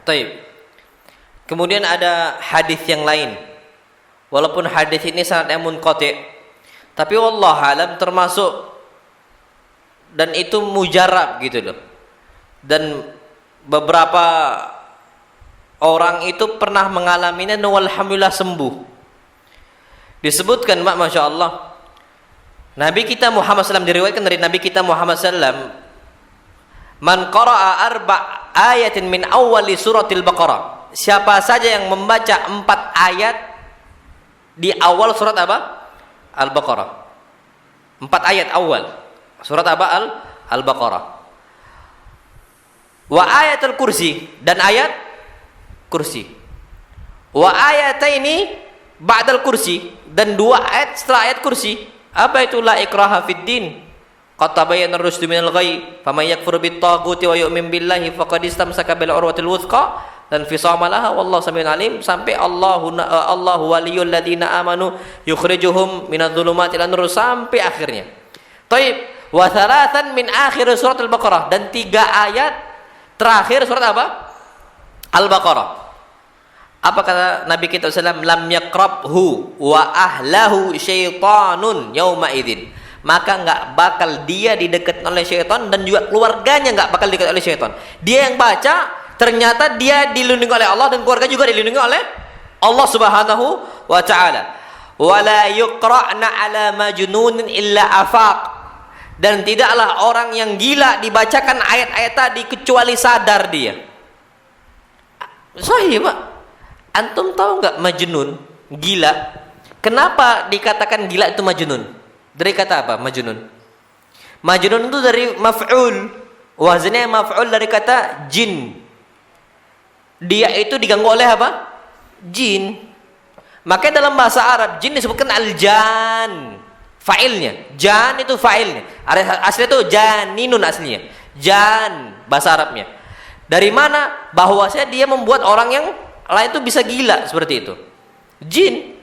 Taib. Kemudian ada hadis yang lain. Walaupun hadis ini sanad munqati', tapi wallahu alam termasuk dan itu mujarab gitu loh. Dan beberapa orang itu pernah mengalaminya dan alhamdulillah sembuh. Disebutkan Masya Allah, Nabi kita Muhammad SAW, diriwayatkan dari Nabi kita Muhammad SAW, man qara'a arba' ayatin min awali suratil Baqarah, siapa saja yang membaca 4 ayat di awal surat apa? Al-Baqarah. 4 ayat awal surat apa? Al-Baqarah. Wa ayatul kursi, dan ayat kursi. Wa ayataini ba'dal kursi, dan 2 ayat setelah ayat kursi. Apa itu? La ikraha fid din, qad tabayyana ar-rusydu minal ghayy, faman yakfur bit-taghuti wa yu'min billahi faqad istamsaka bil urwatil wuthqa dan fisama laha wallahu samiun alim, sampai Allahu waliyul ladzina amanu yukhrijuhum minadh-dhulumati ilan nur, sampai akhirnya. Taib. Wa thalathan min akhir surat Al-Baqarah, dan 3 ayat terakhir surat apa? Al-Baqarah. Apa kata Nabi kita SAW? Lam yakrabhu wa ahlahu syaitanun yauma idzin, maka enggak bakal dia didekat oleh syaitan, dan juga keluarganya enggak bakal didekat oleh syaitan. Dia yang baca, ternyata dia dilindungi oleh Allah, dan keluarga juga dilindungi oleh Allah Subhanahu wa taala. Wala yuqra'na ala majnunin illa afaq, dan tidaklah orang yang gila dibacakan ayat-ayat tadi kecuali sadar dia. Sahih, Pak. Antum tahu nggak majnun, gila? Kenapa dikatakan gila itu majnun? Dari kata apa majnun? Majnun itu dari maf'ul, wazannya maf'ul dari kata jin. Dia itu diganggu oleh apa? Jin. Makanya dalam bahasa Arab jin disebutkan al-jan, fa'ilnya. Jan itu fa'ilnya. Aslinya itu janinun aslinya. Jan bahasa Arabnya. Dari mana? Bahwasanya dia membuat orang yang lain itu bisa gila seperti itu. Jin.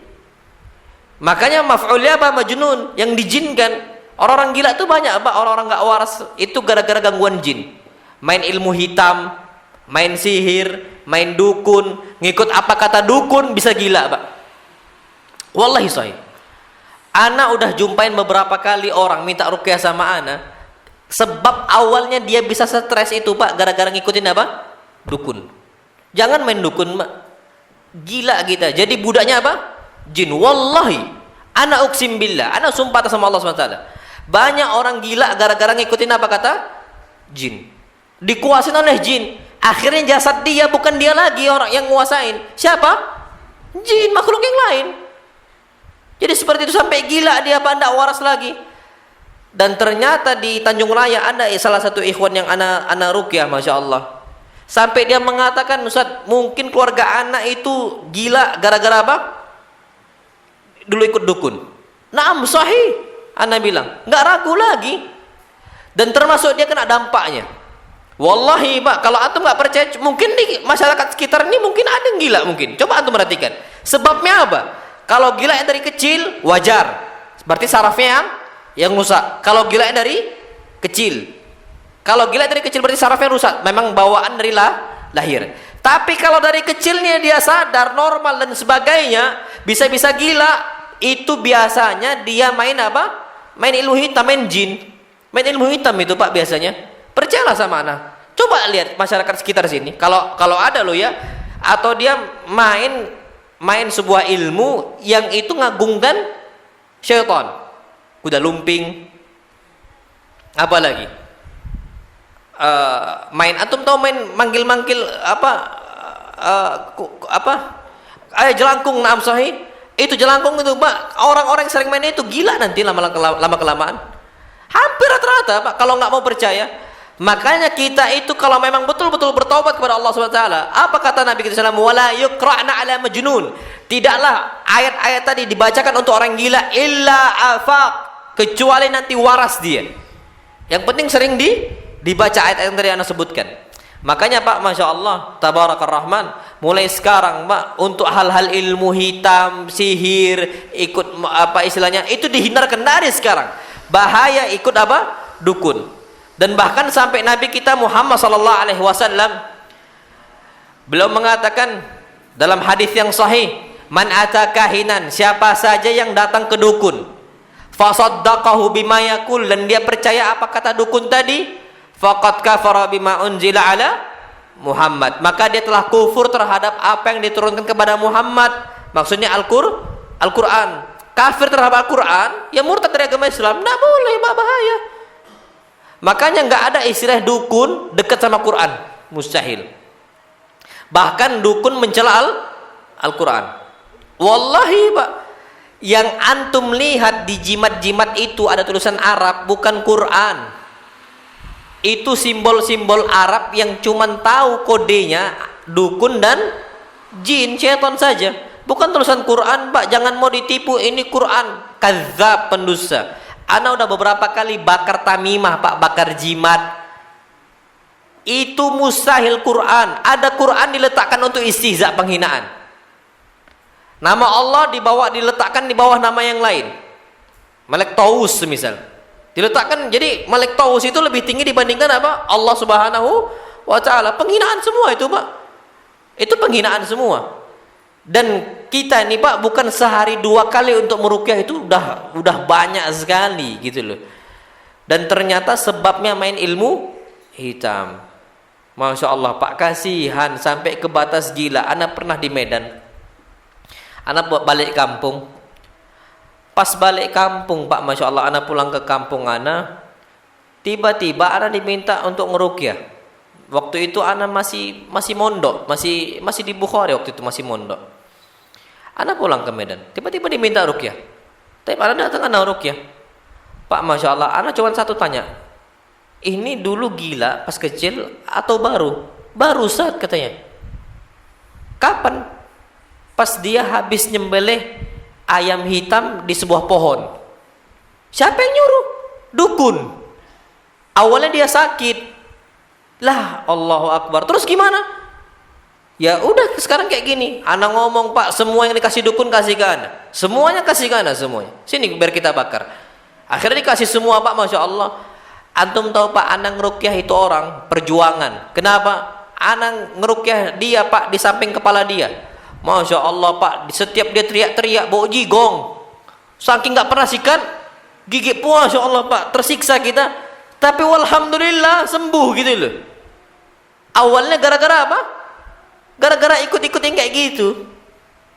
Makanya maf'ulnya apa? Majnun, yang dijinkan. Orang-orang gila itu banyak, Pak. Orang-orang enggak waras itu gara-gara gangguan jin. Main ilmu hitam, main sihir, main dukun, ngikut apa kata dukun bisa gila, Pak. Wallahi sahih. Ana udah jumpain beberapa kali orang minta ruqyah sama ana, sebab awalnya dia bisa stres itu, Pak, gara-gara ngikutin apa? Dukun. Jangan main dukun, Mak. Gila kita. Jadi budaknya apa? Jin. Wallahi, ana uqsim billah, ana sumpah atas sama Allah SWT. Banyak orang gila gara-gara ngikutin apa kata? Jin. Dikuasain oleh jin. Akhirnya jasad dia bukan dia lagi orang yang nguasain. Siapa? Jin, makhluk yang lain. Jadi seperti itu, sampai gila dia, apa enggak waras lagi. Dan ternyata di Tanjung Raya ada salah satu ikhwan yang ana ruqyah, Masya Allah. Sampai dia mengatakan, Ustaz, mungkin keluarga anak itu gila gara-gara apa? Dulu ikut dukun. Naam, sahih. Anak bilang, nggak ragu lagi. Dan termasuk dia kena dampaknya. Wallahi, Pak, kalau antum nggak percaya, mungkin di masyarakat sekitar ini mungkin ada yang gila mungkin. Coba antum perhatikan. Sebabnya apa? Kalau gila yang dari kecil, wajar. Berarti sarafnya yang rusak. Kalau gila yang dari kecil, kalau gila dari kecil berarti sarafnya rusak. Memang bawaan dari lahir. Tapi kalau dari kecilnya dia sadar, normal dan sebagainya, bisa-bisa gila, itu biasanya dia main apa? Main ilmu hitam, main jin. Main ilmu hitam itu, Pak, biasanya. Percayalah sama anak. Coba lihat masyarakat sekitar sini. Kalau ada lo ya, atau dia main sebuah ilmu yang itu ngagungkan syaitan. Kuda lumping. Apa lagi? Main, antum tahu main manggil-manggil jelangkung, naam sahih. Itu jelangkung itu, Pak, orang-orang yang sering main itu gila nanti lama kelamaan. Hampir rata-rata, Pak, kalau nggak mau percaya. Makanya kita itu kalau memang betul-betul bertobat kepada Allah SWT, apa kata Nabi kita SAW? Wala yuqra'na ala majnun. Tidaklah ayat-ayat tadi dibacakan untuk orang gila illa afaq, kecuali nanti waras dia. Yang penting sering dibaca ayat yang tadi anda sebutkan. Makanya, Pak, Masya Allah, Tabarakar Rahman, mulai sekarang, Pak, untuk hal-hal ilmu hitam, sihir, ikut apa istilahnya, itu dihindarkan dari sekarang. Bahaya ikut apa? Dukun. Dan bahkan sampai Nabi kita Muhammad SAW Beliau mengatakan dalam hadis yang sahih, man ata kahinan, siapa saja yang datang ke dukun, fasaddaqahu bima yaqul, dan dia percaya apa kata dukun tadi, faqad kafara bima unzila ala Muhammad, maka dia telah kufur terhadap apa yang diturunkan kepada Muhammad. Maksudnya Al-Quran. Kafir terhadap Al-Quran, ya murtad dari agama Islam. Tidak boleh, bahaya. Makanya nggak ada istilah dukun dekat sama Quran, mustahil. Bahkan dukun mencela Al-Quran. Wallahi Pak, yang antum lihat di jimat-jimat itu ada tulisan Arab, bukan Quran. Itu simbol-simbol Arab yang cuman tahu kodenya dukun dan jin, syaitan saja. Bukan tulisan Quran, Pak. Jangan mau ditipu, ini Quran. Kadzab, pendusta. Ana udah beberapa kali bakar tamimah, Pak, bakar jimat. Itu mustahil Quran. Ada Quran diletakkan untuk istihza, penghinaan. Nama Allah diletakkan di bawah nama yang lain. Malek Taus misal. Diletakkan, jadi Malik Taus itu lebih tinggi dibandingkan apa? Allah Subhanahu wa Ta'ala. Penghinaan semua itu, Pak. Itu penghinaan semua. Dan kita ini, Pak, bukan sehari 2 kali untuk meruqyah, itu udah banyak sekali gitu loh. Dan ternyata sebabnya main ilmu hitam. Masya Allah, Pak, kasihan sampai ke batas gila. Ana pernah di Medan. Ana balik kampung. Pas balik kampung, Pak, Masya Allah, ana pulang ke kampung ana, tiba-tiba ana diminta untuk ngeruqyah. Waktu itu ana masih mondok, masih di Bukhari waktu itu, masih mondok. Ana pulang ke Medan, tiba-tiba diminta ruqyah. Tapi ana datang, ana ruqyah. Pak, Masya Allah, ana cuma satu tanya, ini dulu gila pas kecil atau baru? Baru Ustaz katanya. Kapan? Pas dia habis nyembelih ayam hitam di sebuah pohon. Siapa yang nyuruh? Dukun. Awalnya dia sakit. Lah, Allahu Akbar. Terus gimana? Ya udah, sekarang kayak gini. Ana ngomong, Pak, semua yang dikasih dukun kasih ke ana. Semuanya kasih ke ana, semuanya. Sini biar kita bakar. Akhirnya dikasih semua, Pak, Masya Allah. Antum tahu, Pak, ana ngeruqyah itu orang perjuangan. Kenapa? Ana ngeruqyah dia, Pak, di samping kepala dia. Masya Allah, Pak, setiap dia teriak-teriak bau jigong, saking nggak pernah sikat gigi pun, Masya Allah, Pak, tersiksa kita. Tapi walhamdulillah sembuh gitu loh. Awalnya gara-gara apa? Gara-gara ikut-ikut yang kayak gitu.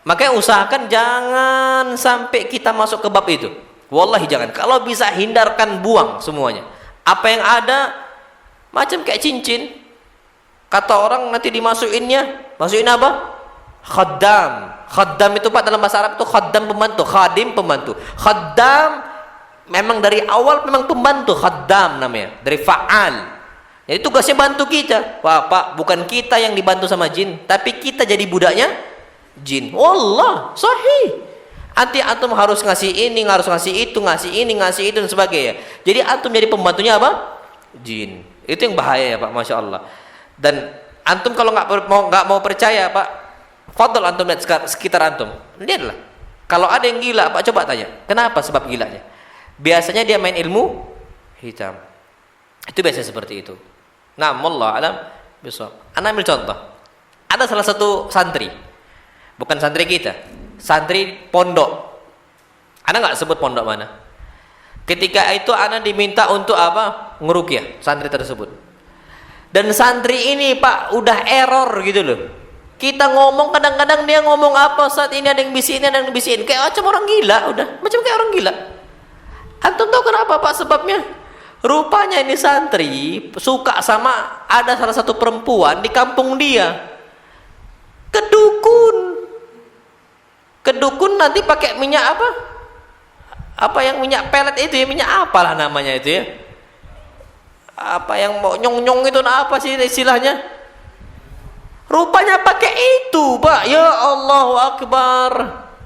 Makanya usahakan jangan sampai kita masuk ke bab itu. Wallahi jangan. Kalau bisa hindarkan, buang semuanya. Apa yang ada macam kayak cincin. Kata orang nanti dimasukinnya, masukin apa? Khaddam itu, Pak, dalam bahasa Arab itu khaddam pembantu, khadim pembantu. Khaddam memang dari awal memang pembantu, khaddam namanya, dari fa'al. Jadi tugasnya bantu kita. Pak, bukan kita yang dibantu sama jin, tapi kita jadi budaknya jin. Wallah, sahih. Antum harus ngasih ini, harus ngasih itu, ngasih ini, ngasih itu dan sebagainya. Jadi antum jadi pembantunya apa? Jin. Itu yang bahaya ya, Pak, Masya Allah. Dan antum kalau nggak mau percaya, Pak, fadl antum lihat sekitar antum. Lihatlah. Kalau ada yang gila, Pak, coba tanya. Kenapa sebab gilanya? Biasanya dia main ilmu hitam. Itu biasa seperti itu. Nah, wallahu alam bisawab. Ana ambil contoh. Ada salah satu santri. Bukan santri kita. Santri pondok. Ana nggak sebut pondok mana. Ketika itu ana diminta untuk apa? Ngeruqyah santri tersebut. Dan santri ini, Pak, udah error gitu loh. Kita ngomong, kadang-kadang dia ngomong apa saat ini, ada yang bisikin, ada yang bisikin, kayak macam orang gila, udah macam kayak orang gila. Antum tahu kenapa, Pak, sebabnya? Rupanya ini santri suka sama ada salah satu perempuan di kampung dia. Kedukun nanti pakai minyak apa? Apa yang minyak pelet itu ya, minyak apalah namanya itu ya? Apa yang mau nyong-nyong itu, apa sih istilahnya? Rupanya pakai itu, Pak. Ya Allahu Akbar.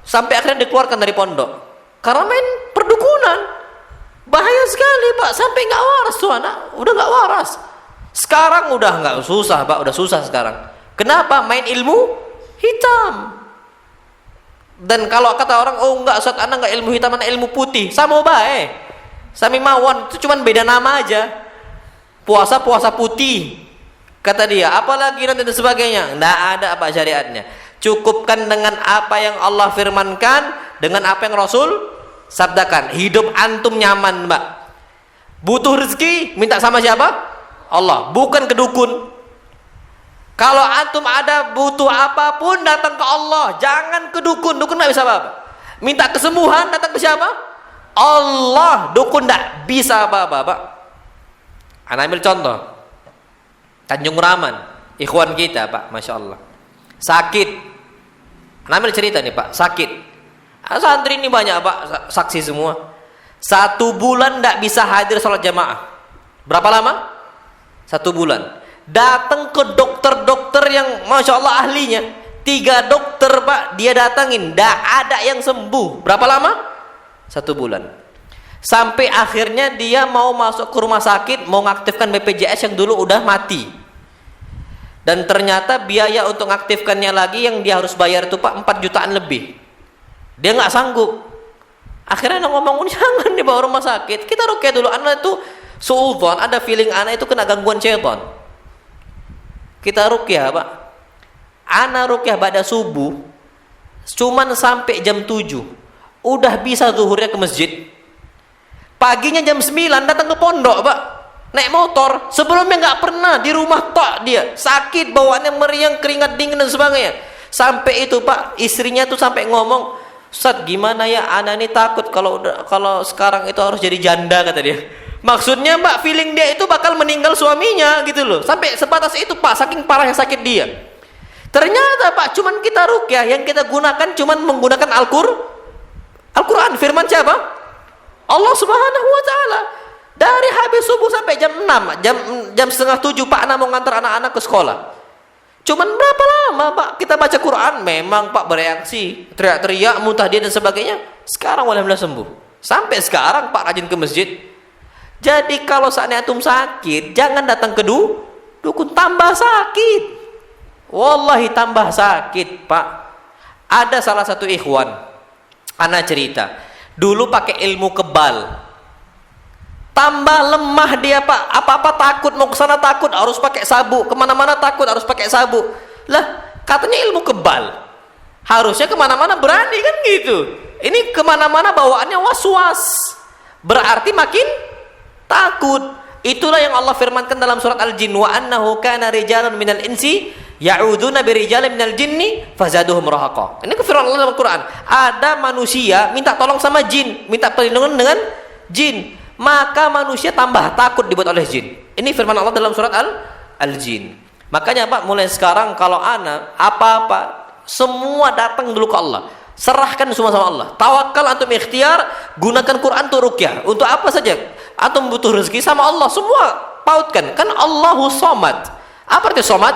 Sampai akhirnya dikeluarkan dari pondok karena main perdukunan. Bahaya sekali, Pak. Sampai nggak waras tuh anak. Udah nggak waras. Sekarang udah nggak susah, Pak. Udah susah sekarang. Kenapa? Main ilmu hitam. Dan kalau kata orang, oh enggak, Ustaz, anak nggak ilmu hitam, anak ilmu putih. Sama bae. Sami mawon. Itu cuman beda nama aja. Puasa putih. Kata dia, apalagi nanti dan sebagainya. Tidak ada apa syariatnya. Cukupkan dengan apa yang Allah firmankan, dengan apa yang Rasul sabdakan. Hidup antum nyaman, Mbak. Butuh rezeki, minta sama siapa? Allah, bukan ke dukun. Kalau antum ada butuh apapun, datang ke Allah, jangan ke dukun. Dukun tidak bisa apa-apa. Minta kesembuhan, datang ke siapa? Allah. Dukun tidak bisa apa-apa, Pak. Anda ambil contoh Tanjung Raman, ikhwan kita, Pak, Masya Allah, sakit. Anda ambil cerita nih, Pak, sakit. Santri ini banyak, Pak, saksi semua. 1 bulan tidak bisa hadir sholat jamaah. Berapa lama? 1 bulan. Datang ke dokter-dokter yang Masya Allah ahlinya, 3 dokter, Pak, dia datangin, tidak ada yang sembuh. Berapa lama? 1 bulan. Sampai akhirnya dia mau masuk ke rumah sakit, mau mengaktifkan BPJS yang dulu udah mati. Dan ternyata biaya untuk mengaktifkannya lagi yang dia harus bayar itu, Pak, 4 jutaan lebih. Dia nggak sanggup. Akhirnya dia ngomong, jangan dibawa rumah sakit, kita rukyah dulu. Anak itu suudzon, ada feeling anak itu kena gangguan syaitan. Kita rukyah, Pak. Anak rukyah pada subuh, cuman sampai jam 7. Udah bisa zuhurnya ke masjid. Paginya jam 9 datang ke pondok, Pak, naik motor. Sebelumnya nggak pernah, di rumah tok dia, sakit, bawaannya meriang, keringat dingin dan sebagainya. Sampai itu, Pak, istrinya tuh sampai ngomong, Ustaz, gimana ya, anak ini takut kalau sekarang itu harus jadi janda, kata dia. Maksudnya, Pak, feeling dia itu bakal meninggal suaminya gitu loh. Sampai sebatas itu, Pak, saking parah yang sakit dia. Ternyata, Pak, cuman kita rukyah, yang kita gunakan cuman menggunakan Al-Quran, firman siapa? Allah Subhanahu wa Ta'ala. Dari habis subuh sampai jam 6, jam setengah 7, Pak, mau ngantar anak-anak ke sekolah. Cuman berapa lama, Pak, kita baca Quran? Memang, Pak, bereaksi, teriak-teriak, muntah dia dan sebagainya. Sekarang alhamdulillah sembuh. Sampai sekarang, Pak, rajin ke masjid. Jadi kalau saatnya antum sakit, jangan datang ke dukun, tambah sakit. Wallahi tambah sakit, Pak. Ada salah satu ikhwan, anak cerita, dulu pakai ilmu kebal, tambah lemah dia, Pak. Apa-apa takut, mau ke sana takut, harus pakai sabuk, kemana-mana takut, harus pakai sabuk. Lah, katanya ilmu kebal, harusnya kemana-mana berani kan gitu. Ini kemana-mana bawaannya was-was, berarti makin takut. Itulah yang Allah firmankan dalam surat Al-Jin, wa annahu kana rijalun minal insi ya'uduna birijalin minal jinni fazaduhum rahaqa. Ini firman Allah dalam Quran. Ada manusia minta tolong sama jin, minta perlindungan dengan jin, maka manusia tambah takut dibuat oleh jin. Ini firman Allah dalam surat Al-Jin. Makanya, Pak, mulai sekarang kalau anak apa-apa, semua datang dulu ke Allah. Serahkan semua sama Allah. Tawakal, antum ikhtiar, gunakan Quran untuk rukyah. Untuk apa saja? Antum butuh rezeki sama Allah, semua pautkan. Kan Allahu Somad. Apa arti Somad?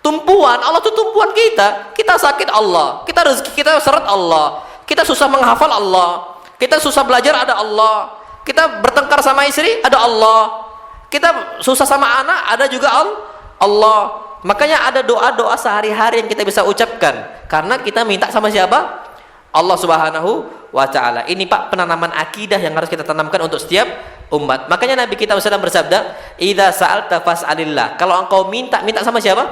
Tumpuan. Allah itu tumpuan kita. Kita sakit Allah, kita rezeki kita seret Allah, kita susah menghafal Allah, kita susah belajar ada Allah, kita bertengkar sama istri ada Allah, kita susah sama anak ada juga Allah. Makanya ada doa-doa sehari-hari yang kita bisa ucapkan karena kita minta sama siapa? Allah Subhanahu wa Ta'ala. Ini, Pak, penanaman akidah yang harus kita tanamkan untuk setiap umat. Makanya Nabi kita SAW bersabda, idza sa'alta fas'alillah. Kalau engkau minta sama siapa?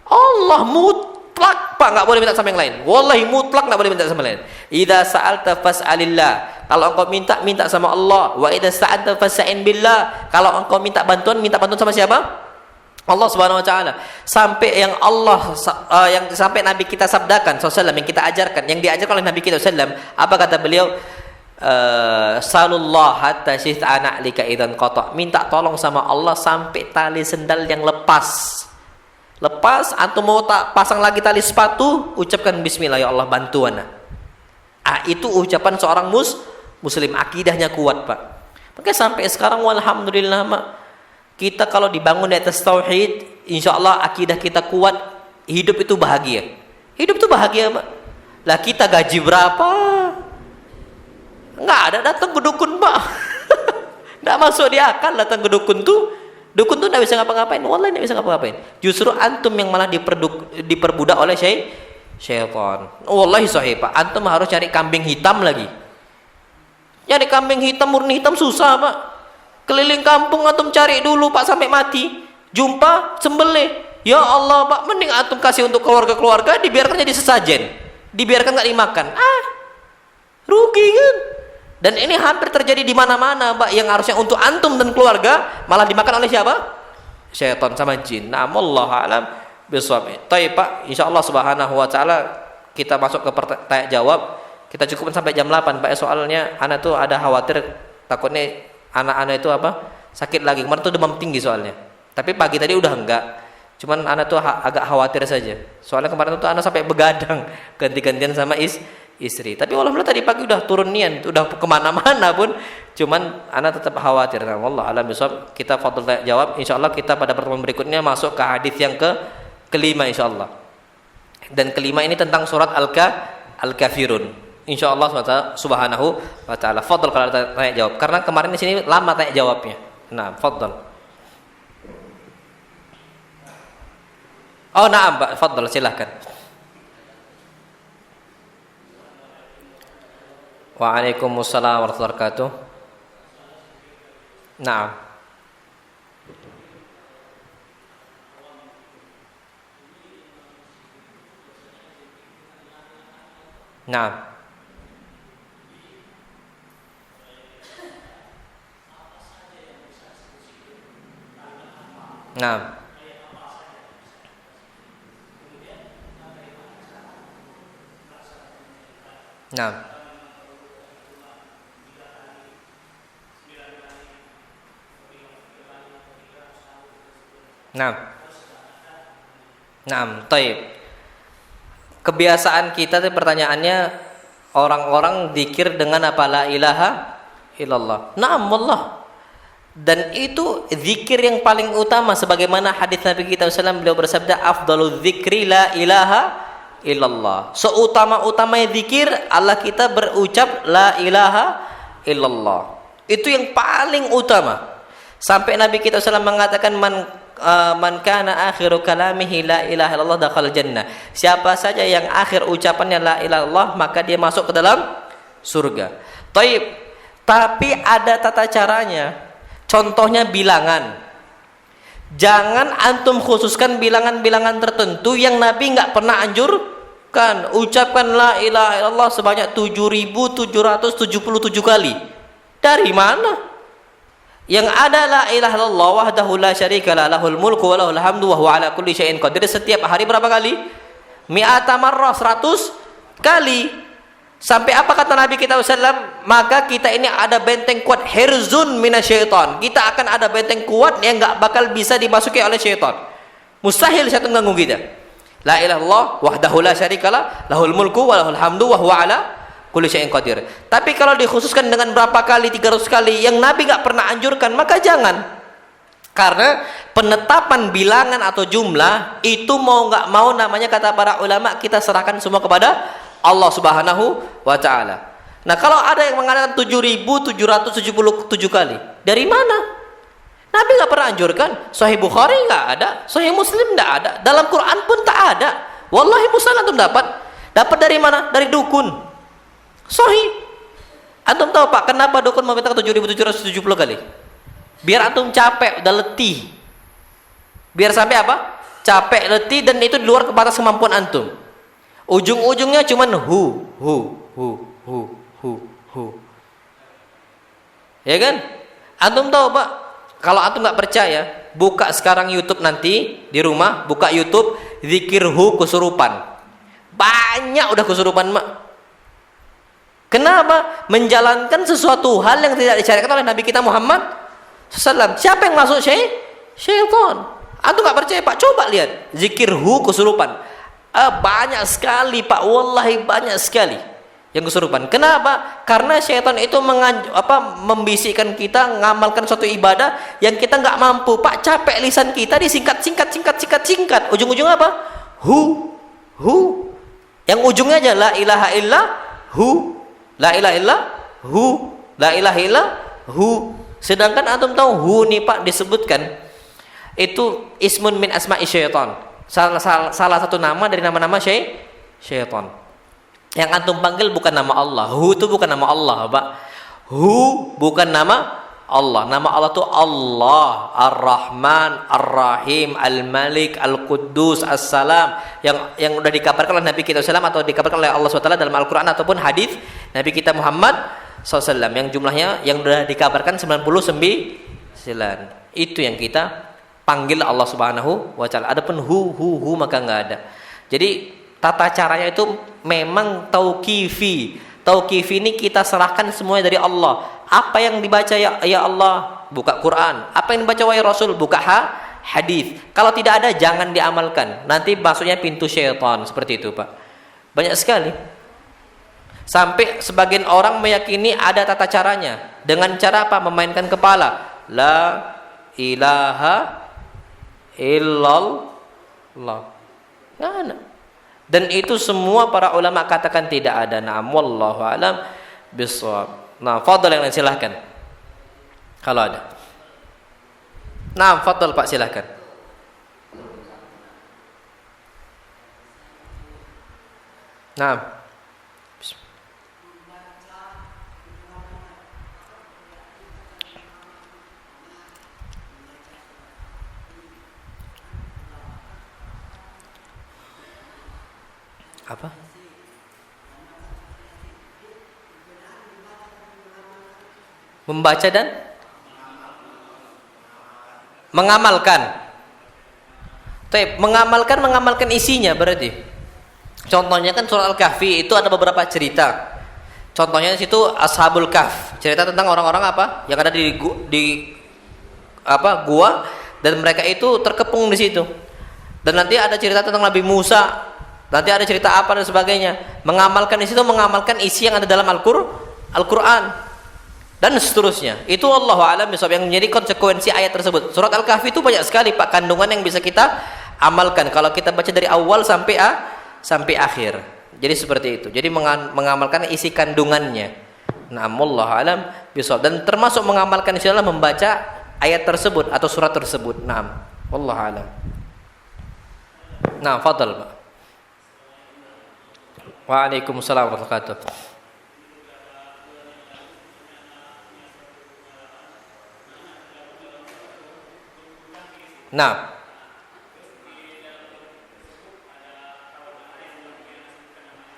Allah, mutlak, Pak, nggak boleh minta sama yang lain. Wallahi mutlak nggak boleh minta sama yang lain. Idza sa'alta fas'alillah. Kalau engkau minta sama Allah. Wa idza sta'anta fasta'in billah. Kalau engkau minta bantuan sama siapa? Allah Subhanahu wa Ta'ala. Sampai yang Allah yang sampai Nabi kita sabdakan SAW, yang kita ajarkan, yang diajarkan oleh Nabi kita SAW, apa kata beliau? Salullah hatta syit'ana lika idan qata. Minta tolong sama Allah sampai tali sendal yang lepas atau mau tak pasang lagi tali sepatu, ucapkan bismillah, ya Allah bantuan. Itu ucapan seorang muslim, akidahnya kuat, Pak. Makanya sampai sekarang walhamdulillah, Pak, kita kalau dibangun di atas tauhid, insyaallah akidah kita kuat, hidup itu bahagia. Hidup itu bahagia, Pak. Lah kita gaji berapa? Enggak ada datang ke dukun, Pak. Enggak masuk di akal datang ke dukun tuh. Dukun tuh enggak bisa ngapa-ngapain. Wallahi enggak bisa ngapa-ngapain. Justru antum yang malah diperbudak oleh syaitan. Wallahi sahih, Pak. Antum harus cari kambing hitam lagi. Nyari kambing hitam, murni hitam susah, Pak. Keliling kampung antum cari dulu, Pak, sampai mati. Jumpa sembelih. Ya Allah, Pak, mending antum kasih untuk keluarga-keluarga, dibiarkan jadi sesajen. Dibiarkan nggak dimakan. Rugi kan? Dan ini hampir terjadi di mana-mana, Pak, yang harusnya untuk antum dan keluarga malah dimakan oleh siapa? Syaitan sama jin. Nah, wallahu alam bisawab. Baik, Pak, insyaallah subhanahu wa taala kita masuk ke tanya jawab. Kita cukupkan sampai jam 8, Pak. Soalnya anak tuh ada khawatir takutnya anak-anak itu sakit lagi. Kemarin tuh demam tinggi soalnya. Tapi pagi tadi udah enggak. Cuman anak tuh agak khawatir saja. Soalnya kemarin tuh anak sampai begadang ganti-gantian sama istri. Tapi alhamdulillah tadi pagi udah turun nian, udah kemana-mana pun. Cuman anak tetap khawatir. Nah, wallah alam bisawab. Kita fadhil jawab. Insyaallah kita pada pertemuan berikutnya masuk ke hadis yang kelima insyaallah. Dan kelima ini tentang surat Al-Kafirun. Insyaallah subhanahu wa taala. Fadhil kalau tanya jawab. Karena kemarin di sini lama tanya jawabnya. Nah, fadhil. Oh, na'am, Pak. Fadhal, silakan. Waalaikumsalam warahmatullahi wabarakatuh. Na'am. Na'am. Na'am. Nah, taib. Kebiasaan kita tuh pertanyaannya orang-orang zikir dengan apa? La ilaha illallah. Naam, wallah. Dan itu zikir yang paling utama sebagaimana hadis Nabi kita SAW, beliau bersabda, afdalul dzikri la ilaha illallah. Seutama-utamanya zikir Allah kita berucap la ilaha illallah. Itu yang paling utama. Sampai Nabi kita SAW mengatakan man kana akhiru kalamihi la ilaha illallah dakhala jannah. Siapa saja yang akhir ucapannya la ilaha illallah maka dia masuk ke dalam surga. Taib. Tapi ada tata caranya. Contohnya bilangan. Jangan antum khususkan bilangan-bilangan tertentu yang Nabi nggak pernah anjurkan. Ucapkan la ilaha illallah sebanyak 7.777 kali. Dari mana? Yang ada la ilaha illallah wahdahu la syarikalah lahul mulku wa lahul hamdu wa huwa ala kulli syai'in qadir. Setiap hari berapa kali? Mi'ata marrah, 100 kali. Sampai apa kata Nabi kita SAW? Maka kita ini ada benteng kuat, hirzun minasyaitan. Kita akan ada benteng kuat yang nggak bakal bisa dimasuki oleh syaitan. Mustahil syaitan ganggu kita. La ilaha illallah wahdahu la syarikalah lahul mulku wa lahul hamdu wa huwa ala kulli syai'in qadir. Tapi kalau dikhususkan dengan berapa kali, 300 kali yang Nabi nggak pernah anjurkan, maka jangan. Karena penetapan bilangan atau jumlah itu mau nggak mau namanya kata para ulama kita serahkan semua kepada Allah Subhanahu wa taala. Nah, kalau ada yang mengatakan 7.777 kali, dari mana? Nabi nggak pernah anjurkan. Sahih Bukhari nggak ada, Sahih Muslim nggak ada, dalam Quran pun tak ada. Wallahi mustahil antum dapat. Dapat dari mana? Dari dukun. Sahih. Antum tahu Pak, kenapa dukun meminta 7.770 kali? Biar antum capek, udah letih. Biar sampai apa? Capek, letih, dan itu di luar batas kemampuan antum. Ujung-ujungnya cuman hu. Ya kan? Antum tahu Pak, kalau antum nggak percaya, buka sekarang YouTube nanti di rumah, buka YouTube zikir hu kesurupan. Banyak udah kesurupan, Mak. Kenapa? Menjalankan sesuatu hal yang tidak disyariatkan oleh Nabi kita Muhammad SAW. Siapa yang masuk syaitan? Antum nggak percaya Pak? Coba lihat zikir hu kesurupan. Banyak sekali Pak, wallahi banyak sekali yang kesurupan. Kenapa? Karena syaitan itu membisikkan kita ngamalkan suatu ibadah yang kita nggak mampu. Pak, capek lisan kita disingkat. Ujung-ujungnya apa? Hu. Yang ujungnya aja la ilaha illa hu. La ilaha illa hu. La ilaha illa hu. Sedangkan antum tahu hu nih Pak disebutkan itu ismun min asma'i syaitan. Salah satu nama dari nama-nama syaitan. Yang antum panggil bukan nama Allah. Hu itu bukan nama Allah, Pak. Hu bukan nama Allah. Nama Allah itu Allah, Ar-Rahman, Ar-Rahim, Al-Malik, Al-Quddus, As-Salam, yang sudah dikabarkan oleh Nabi kita SAW atau dikabarkan oleh Allah SWT dalam Al-Quran ataupun hadis Nabi kita Muhammad SAW yang jumlahnya yang sudah dikabarkan 99. Itu yang kita panggil Allah Subhanahu wa taala. Adapun hu maka enggak ada. Jadi tata caranya itu memang tauqifi. Tauqifi ini kita serahkan semuanya dari Allah. Apa yang dibaca ya Allah, buka Quran. Apa yang dibaca wahai Rasul, buka hadis. Kalau tidak ada jangan diamalkan. Nanti maksudnya pintu syaitan, seperti itu, Pak. Banyak sekali. Sampai sebagian orang meyakini ada tata caranya. Dengan cara apa? Memainkan kepala. La ilaha illallah. Nah. Dan itu semua para ulama katakan tidak ada. Na'am wallahu alam bissawab. Nah, fadhal yang lain silahkan. Kalau ada. Nah, fadhal Pak silahkan. Nah. Apa? Membaca dan mengamalkan. Mengamalkan isinya berarti. Contohnya kan surah Al-Kahfi itu ada beberapa cerita. Contohnya di situ Ashabul Kahf, cerita tentang orang-orang apa? Yang ada di gua dan mereka itu terkepung di situ. Dan nanti ada cerita tentang Nabi Musa. Nanti ada cerita apa dan sebagainya. Mengamalkan di situ mengamalkan isi yang ada dalam Al-Qur'an dan seterusnya. Itu wallahu a'lam bishawab yang menjadi konsekuensi ayat tersebut. Surat Al-Kahfi itu banyak sekali Pak kandungan yang bisa kita amalkan kalau kita baca dari awal sampai akhir. Jadi seperti itu. Jadi mengamalkan isi kandungannya. Nah, wallahu a'lam bishawab. Dan termasuk mengamalkan isi adalah membaca ayat tersebut atau surat tersebut. Naam. Wallahu a'lam. Nah, fadhal Pak. Waalaikumsalam warahmatullahi wabarakatuh. Nah.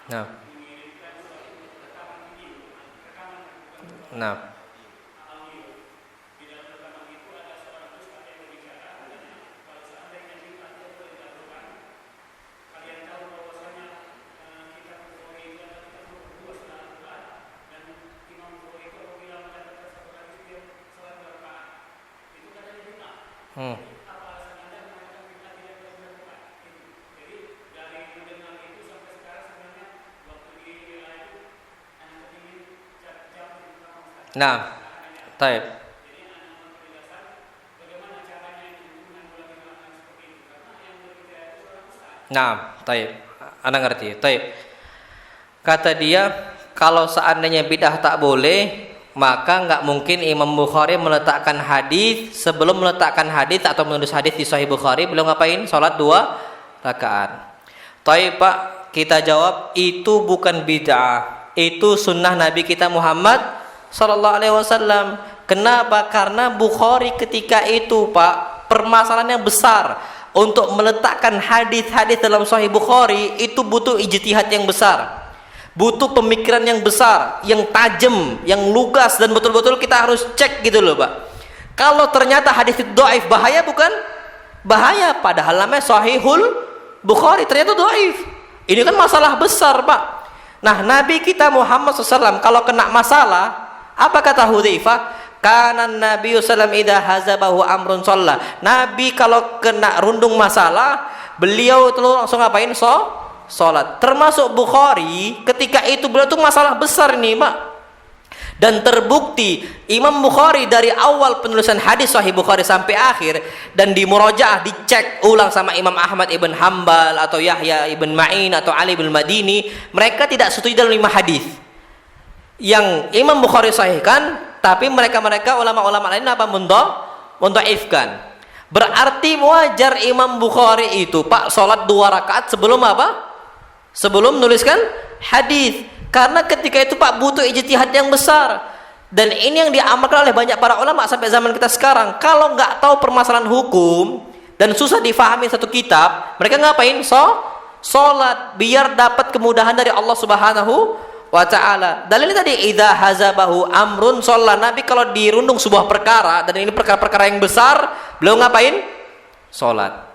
Nah. Nah. Nah, taib. Nah, taib. Anda ngerti? Taib. Kata dia, kalau seandainya bidah tak boleh, maka nggak mungkin Imam Bukhari meletakkan hadis sebelum meletakkan hadis atau menulis hadis di Sahih Bukhari. Beliau ngapain? Salat 2 rakaat. Taib Pak, kita jawab itu bukan bid'ah. Itu sunnah Nabi kita Muhammad Sallallahu Alaihi Wasallam. Kenapa? Karena Bukhari ketika itu Pak permasalahan yang besar untuk meletakkan hadis-hadis dalam Sahih Bukhari itu butuh ijtihad yang besar, butuh pemikiran yang besar, yang tajam, yang lugas dan betul-betul kita harus cek gitu loh Pak. Kalau ternyata hadis itu dhaif, bahaya bukan? Bahaya. Padahal namanya Sahihul Bukhari ternyata dhaif. Ini kan masalah besar Pak. Nah Nabi kita Muhammad SAW kalau kena masalah, apa kata Hudzaifah? Kanan Nabi sallam idza hazabahu amrun shalla. Nabi kalau kena rundung masalah, beliau itu langsung ngapain? Salat. Termasuk Bukhari ketika itu beliau tuh masalah besar nih, Pak. Dan terbukti Imam Bukhari dari awal penulisan hadis Sahih Bukhari sampai akhir dan di murajaah dicek ulang sama Imam Ahmad ibn Hanbal atau Yahya ibn Ma'in atau Ali bin Madini, mereka tidak setuju dalam 5 hadis yang Imam Bukhari sahihkan, tapi mereka ulama-ulama lain apa mundhaifkan. Berarti wajar Imam Bukhari itu Pak salat 2 rakaat sebelum apa? Sebelum menuliskan hadis. Karena ketika itu Pak butuh ijtihad yang besar. Dan ini yang diamalkan oleh banyak para ulama sampai zaman kita sekarang. Kalau nggak tahu permasalahan hukum dan susah difahami satu kitab, mereka ngapain? Sholat biar dapat kemudahan dari Allah Subhanahu wa ta'ala. Dalilnya tadi, idza hazabahu amrun sholat. Nabi kalau dirundung sebuah perkara, dan ini perkara-perkara yang besar, beliau ngapain? Sholat.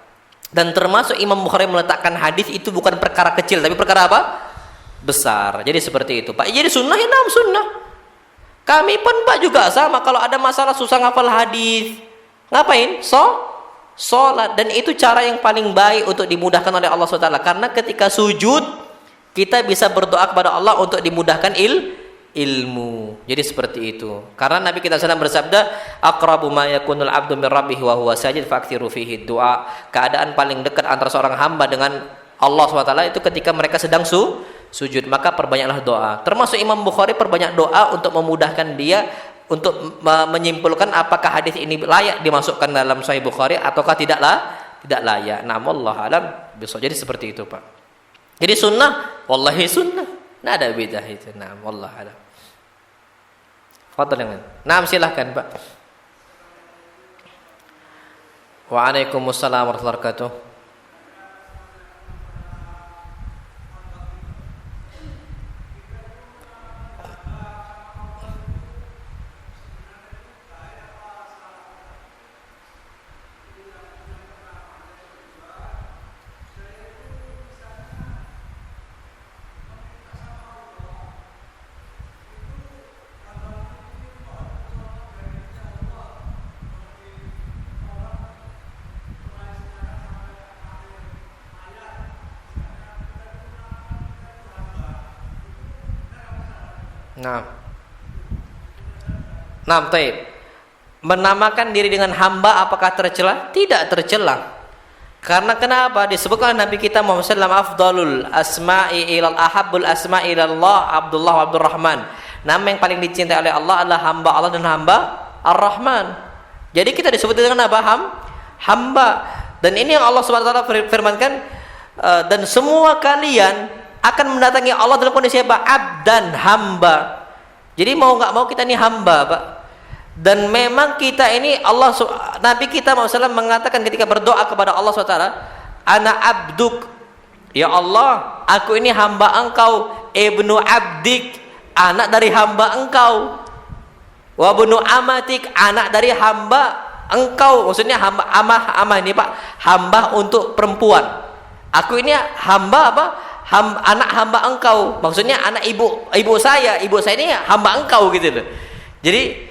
Dan termasuk Imam Bukhari meletakkan hadis itu bukan perkara kecil, tapi perkara apa? Besar. Jadi seperti itu Pak. Jadi sunnah ya nam sunnah. Kami pun Pak juga sama, kalau ada masalah susah ngapal hadis, ngapain? Sholat. Dan itu cara yang paling baik untuk dimudahkan oleh Allah SWT. Karena ketika sujud kita bisa berdoa kepada Allah untuk dimudahkan ilmu. Jadi seperti itu. Karena Nabi kita SAW bersabda, aqrabu ma yakunul abdu min rabbih wa huwa sajid fa'kthiru fihi du'a. Keadaan paling dekat antara seorang hamba dengan Allah SWT itu ketika mereka sedang sujud, maka perbanyaklah doa. Termasuk Imam Bukhari perbanyak doa untuk memudahkan dia untuk menyimpulkan apakah hadis ini layak dimasukkan dalam Sahih Bukhari ataukah tidak layak. Nah, wallahu alam bisa jadi seperti itu, Pak. Jadi sunnah, wallahi sunnah. Nah, ada bidah itu. Nah, wallahu alam. Fadhal yang lain. Nah, silahkan, Pak. Waalaikumsalam warahmatullahi wabarakatuh. Nah, taib. Menamakan diri dengan hamba apakah tercela? Tidak tercela. Karena kenapa? Disebutkan Nabi kita Muhammad SAW, afdalul asma'i ilal ahabbul asma'i ilallah Abdullah wa Abdurrahman. Nama yang paling dicintai oleh Allah adalah hamba Allah dan hamba Ar-Rahman. Jadi kita disebut dengan apa? Hamba. Dan ini yang Allah SWT firmankan, dan semua kalian akan mendatangi Allah dalam kondisi apa? Abdan, hamba. Jadi mau nggak mau kita ini hamba, Pak. Dan memang kita ini Nabi kita SAW mengatakan ketika berdoa kepada Allah SWT, ana abduk, ya Allah, aku ini hamba engkau, ibnu abdik, anak dari hamba engkau, wa ibnu amatik, anak dari hamba engkau. Maksudnya hamba amah ini Pak, hamba untuk perempuan. Aku ini hamba apa? Anak hamba engkau. Maksudnya anak ibu saya ini hamba engkau gitu loh. Jadi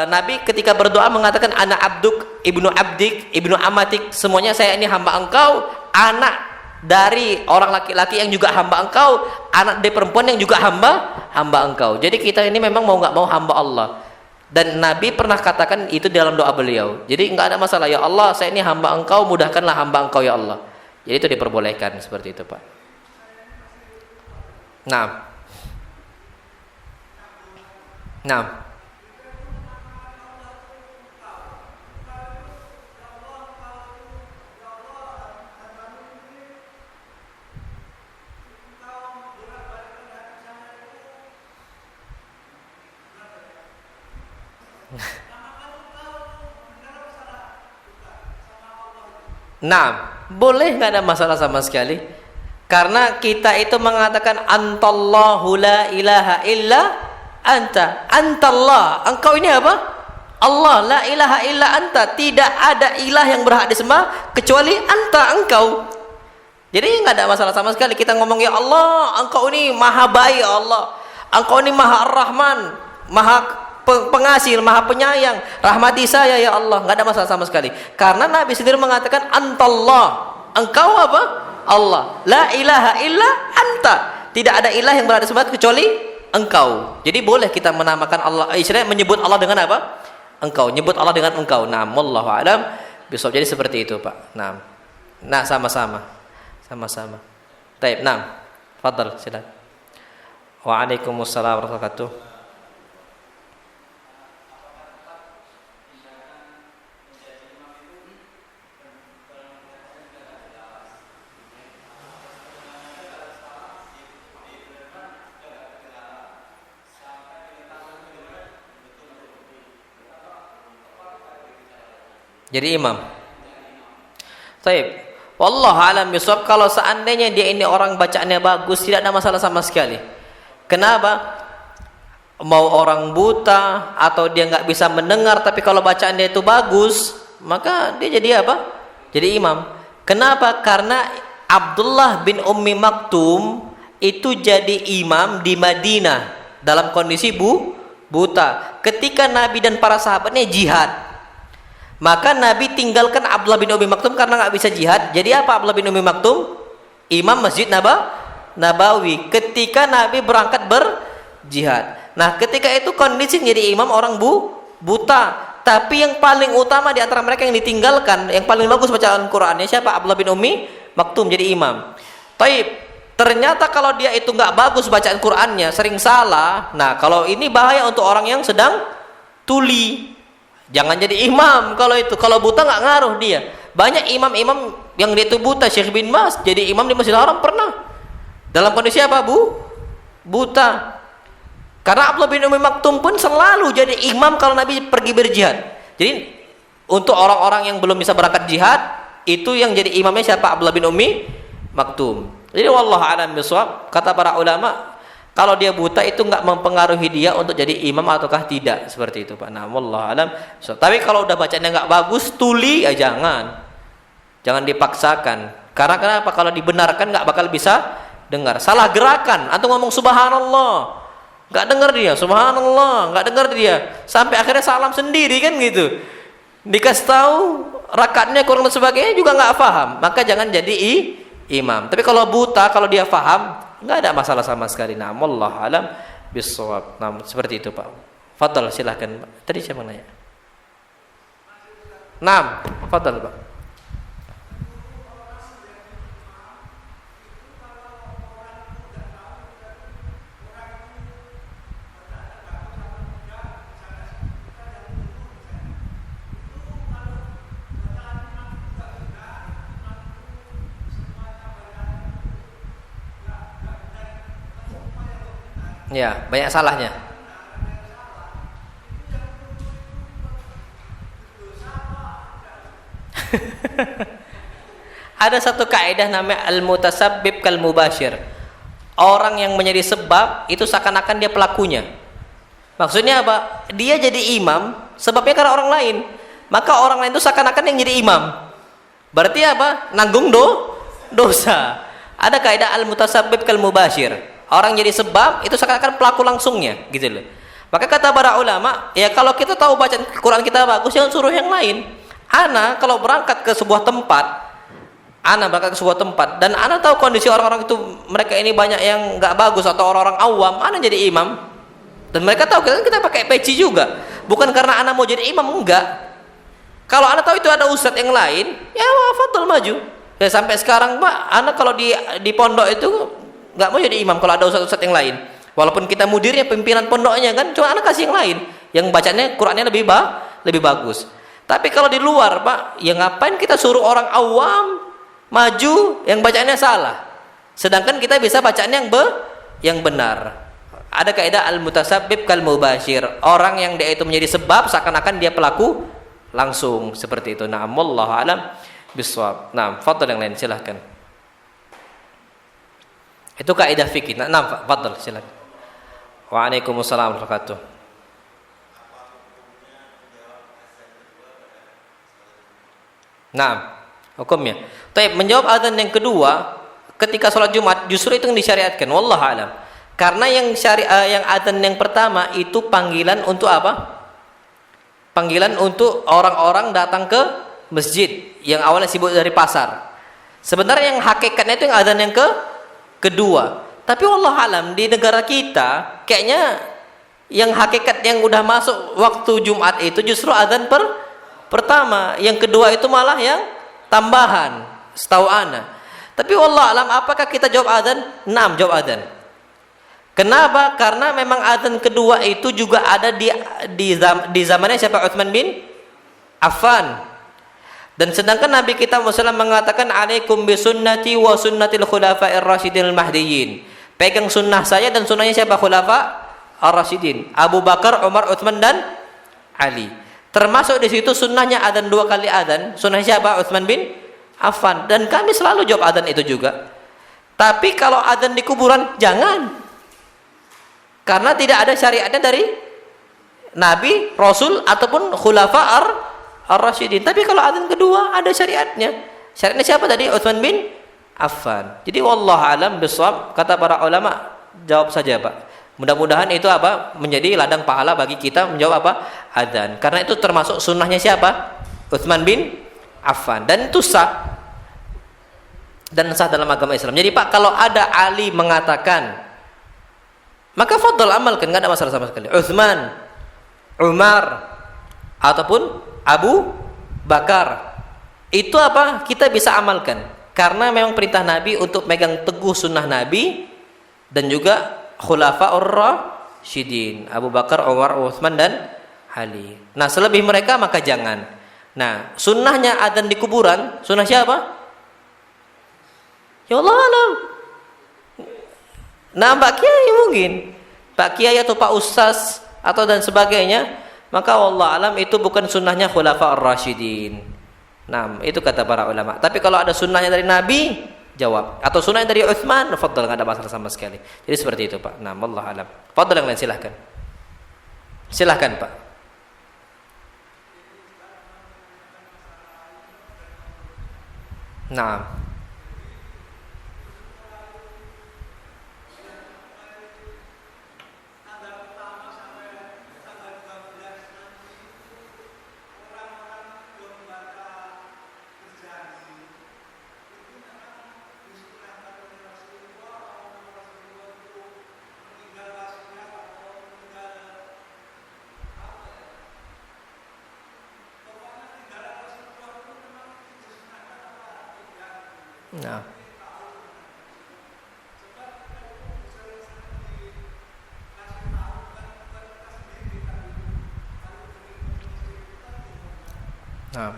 Nabi ketika berdoa mengatakan anak abduk, ibnu abdik, ibnu amatik, semuanya saya ini hamba engkau, anak dari orang laki-laki yang juga hamba engkau, anak dari perempuan yang juga hamba engkau. Jadi kita ini memang mau nggak mau hamba Allah. Dan Nabi pernah katakan itu dalam doa beliau. Jadi nggak ada masalah, ya Allah, saya ini hamba engkau, mudahkanlah hamba engkau ya Allah. Jadi itu diperbolehkan seperti itu, Pak. Nah. Nah, boleh, nggak ada masalah sama sekali. Karena kita itu mengatakan antallahu la ilaha illa anta. Antallah, engkau ini apa? Allah, la ilaha illa anta. Tidak ada ilah yang berhak disembah kecuali anta, engkau. Jadi nggak ada masalah sama sekali kita ngomong ya Allah, engkau ini maha baik ya Allah. Engkau ini maha ar-Rahman, maha pengasih, maha penyayang, rahmati saya ya Allah. Nggak ada masalah sama sekali. Karena Nabi sendiri mengatakan antallah, engkau apa? Allah. La ilaha illa anta. Tidak ada ilah yang berada disembah kecuali engkau. Jadi boleh kita menamakan Allah, istilahnya menyebut Allah dengan apa? Engkau. Nyebut Allah dengan engkau. Nah, wallahu alam. Bisa jadi seperti itu, Pak. Nah, sama-sama. Baik, nah. Fadhal, silakan. Waalaikumsalam warahmatullahi wabarakatuh. Jadi imam. Taib. Wallahu alam bisawab, kalau seandainya dia ini orang bacaannya bagus, tidak ada masalah sama sekali. Kenapa? Mau orang buta atau dia nggak bisa mendengar, tapi kalau bacaan dia itu bagus, maka dia jadi apa? Jadi imam. Kenapa? Karena Abdullah bin Ummi Maktum itu jadi imam di Madinah dalam kondisi buta. Ketika Nabi dan para sahabatnya jihad, maka Nabi tinggalkan Abdullah bin Ummi Maktum karena nggak bisa jihad. Jadi apa Abdullah bin Ummi Maktum? Imam Masjid Nabawi ketika Nabi berangkat berjihad. Nah, ketika itu kondisi jadi imam orang buta. Tapi yang paling utama di antara mereka yang ditinggalkan, yang paling bagus bacaan Qur'annya siapa? Abdullah bin Ummi Maktum jadi imam. Taib. Ternyata kalau dia itu nggak bagus bacaan Qur'annya, sering salah. Nah, kalau ini bahaya untuk orang yang sedang tuli. Jangan jadi imam kalau itu. Kalau buta nggak ngaruh dia. Banyak imam-imam yang dia itu buta. Syekh bin Baz jadi imam di Masjidil Haram pernah. Dalam kondisi apa, buta. Karena Abdullah bin Ummi Maktum pun selalu jadi imam kalau Nabi pergi berjihad. Jadi untuk orang-orang yang belum bisa berangkat jihad, itu yang jadi imamnya siapa? Abdullah bin Ummi Maktum. Jadi wallahu a'lam bishawab, kata para ulama, kalau dia buta itu nggak mempengaruhi dia untuk jadi imam ataukah tidak, seperti itu Pak. Nah, wallahu a'lam. Tapi kalau udah bacanya nggak bagus, tuli ya jangan dipaksakan. Karena kenapa? Kalau dibenarkan nggak bakal bisa dengar. Salah gerakan atau ngomong subhanallah, nggak dengar dia, subhanallah, nggak dengar dia, sampai akhirnya salam sendiri kan gitu. Dikasih tahu rakaatnya kurang dan sebagainya juga nggak paham, maka jangan jadi imam. Tapi kalau buta, kalau dia paham, nggak ada masalah sama sekali. Nah, wallahu alam bisawab. Nah, seperti itu Pak. Fadal, silahkan. Tadi siapa nanya? Nah, fadal Pak. Ya, banyak salahnya. Ada satu kaidah namanya al-mutasabbib kal mubashir. Orang yang menjadi sebab itu seakan-akan dia pelakunya. Maksudnya apa? Dia jadi imam sebabnya karena orang lain. Maka orang lain itu seakan-akan yang jadi imam. Berarti apa? Nanggung dosa. Ada kaidah al-mutasabbib kal mubashir. Orang jadi sebab itu seakan-akan pelaku langsungnya, gitu loh. Maka kata para ulama, ya kalau kita tahu bacaan Quran kita bagus, jangan suruh yang lain. Ana kalau berangkat ke sebuah tempat, dan ana tahu kondisi orang-orang itu, mereka ini banyak yang nggak bagus atau orang-orang awam, ana jadi imam. Dan mereka tahu kita pakai peci juga, bukan karena ana mau jadi imam, enggak. Kalau ana tahu itu ada ustadz yang lain, ya fadhal maju. Ya, sampai sekarang Pak, ana kalau di pondok itu nggak mau jadi imam kalau ada ustadz yang lain, walaupun kita mudirnya, pimpinan pondoknya kan, cuma anak kasih yang lain yang bacanya Qurannya lebih bagus. Tapi kalau di luar Pak, ya ngapain kita suruh orang awam maju yang bacaannya salah, sedangkan kita bisa bacaan yang benar. Ada kaidah al-mutasabbib kal mubashir. Orang yang dia itu menjadi sebab seakan-akan dia pelaku langsung, seperti itu. Nah, wallahu alam bisawab. Nah, fadhal yang lain silahkan. Itu kaidah fikih. Nah, fadhal silakan. Waalaikumsalam warahmatullahi wabarakatuh. Nah, hukumnya. Tapi menjawab azan yang kedua ketika sholat Jumat justru itu yang disyariatkan. Wallahu alam. Karena yang azan yang pertama itu panggilan untuk apa? Panggilan untuk orang-orang datang ke masjid yang awalnya sibuk dari pasar. Sebenarnya yang hakikatnya itu yang azan yang kedua. Tapi wallahu alam di negara kita kayaknya yang hakikat yang udah masuk waktu Jumat itu justru azan pertama, yang kedua itu malah yang tambahan, setahu ana. Tapi wallahu alam apakah kita jawab azan? Naam, jawab azan. Kenapa? Karena memang azan kedua itu juga ada di zamannya siapa? Utsman bin Affan. Dan sedangkan Nabi kita Muhammad mengatakan alaikum bisunnati wa sunnatil khulafa'ir rasyidil mahdiyyin. Pegang sunnah saya dan sunnahnya siapa? Khulafa ar-rasyidin. Abu Bakar, Umar, Utsman dan Ali. Termasuk di situ sunnahnya adzan 2 kali adzan. Sunnah siapa? Utsman bin Affan. Dan kami selalu jawab adzan itu juga. Tapi kalau adzan di kuburan jangan. Karena tidak ada syariatnya dari Nabi, Rasul ataupun khulafa ar-rasyidin. Tapi kalau adzan kedua ada syariatnya. Syariatnya siapa tadi? Utsman bin Affan. Jadi wallahu alam bisawab, kata para ulama, jawab saja Pak. Mudah-mudahan itu apa? Menjadi ladang pahala bagi kita menjawab apa? Adzan. Karena itu termasuk sunnahnya siapa? Utsman bin Affan. Dan itu sah. Dan sah dalam agama Islam. Jadi Pak, kalau ada Ali mengatakan, maka fadhal amalkan, enggak ada masalah sama sekali. Utsman, Umar ataupun Abu Bakar. Itu apa? Kita bisa amalkan. Karena memang perintah Nabi untuk megang teguh sunnah Nabi dan juga khulafa'ur rasyidin, Abu Bakar, Umar, Utsman dan Ali. Nah, selebih mereka maka jangan. Nah, sunnahnya adzan di kuburan, sunnah siapa? Ya Allah alam. Nah, Pak Kiai mungkin, Pak Kiai atau Pak Ustaz atau dan sebagainya, maka Allah alam itu bukan sunnahnya khulafa'ur rasyidin. Nah, itu kata para ulama. Tapi kalau ada sunnahnya dari Nabi, jawab. Atau sunnah dari Utsman, fadhal, enggak ada masalah sama sekali. Jadi seperti itu, Pak. Nah, wallahu alam. Fadhal yang lain silahkan. Silahkan, Pak. Nah. Nah. Nah.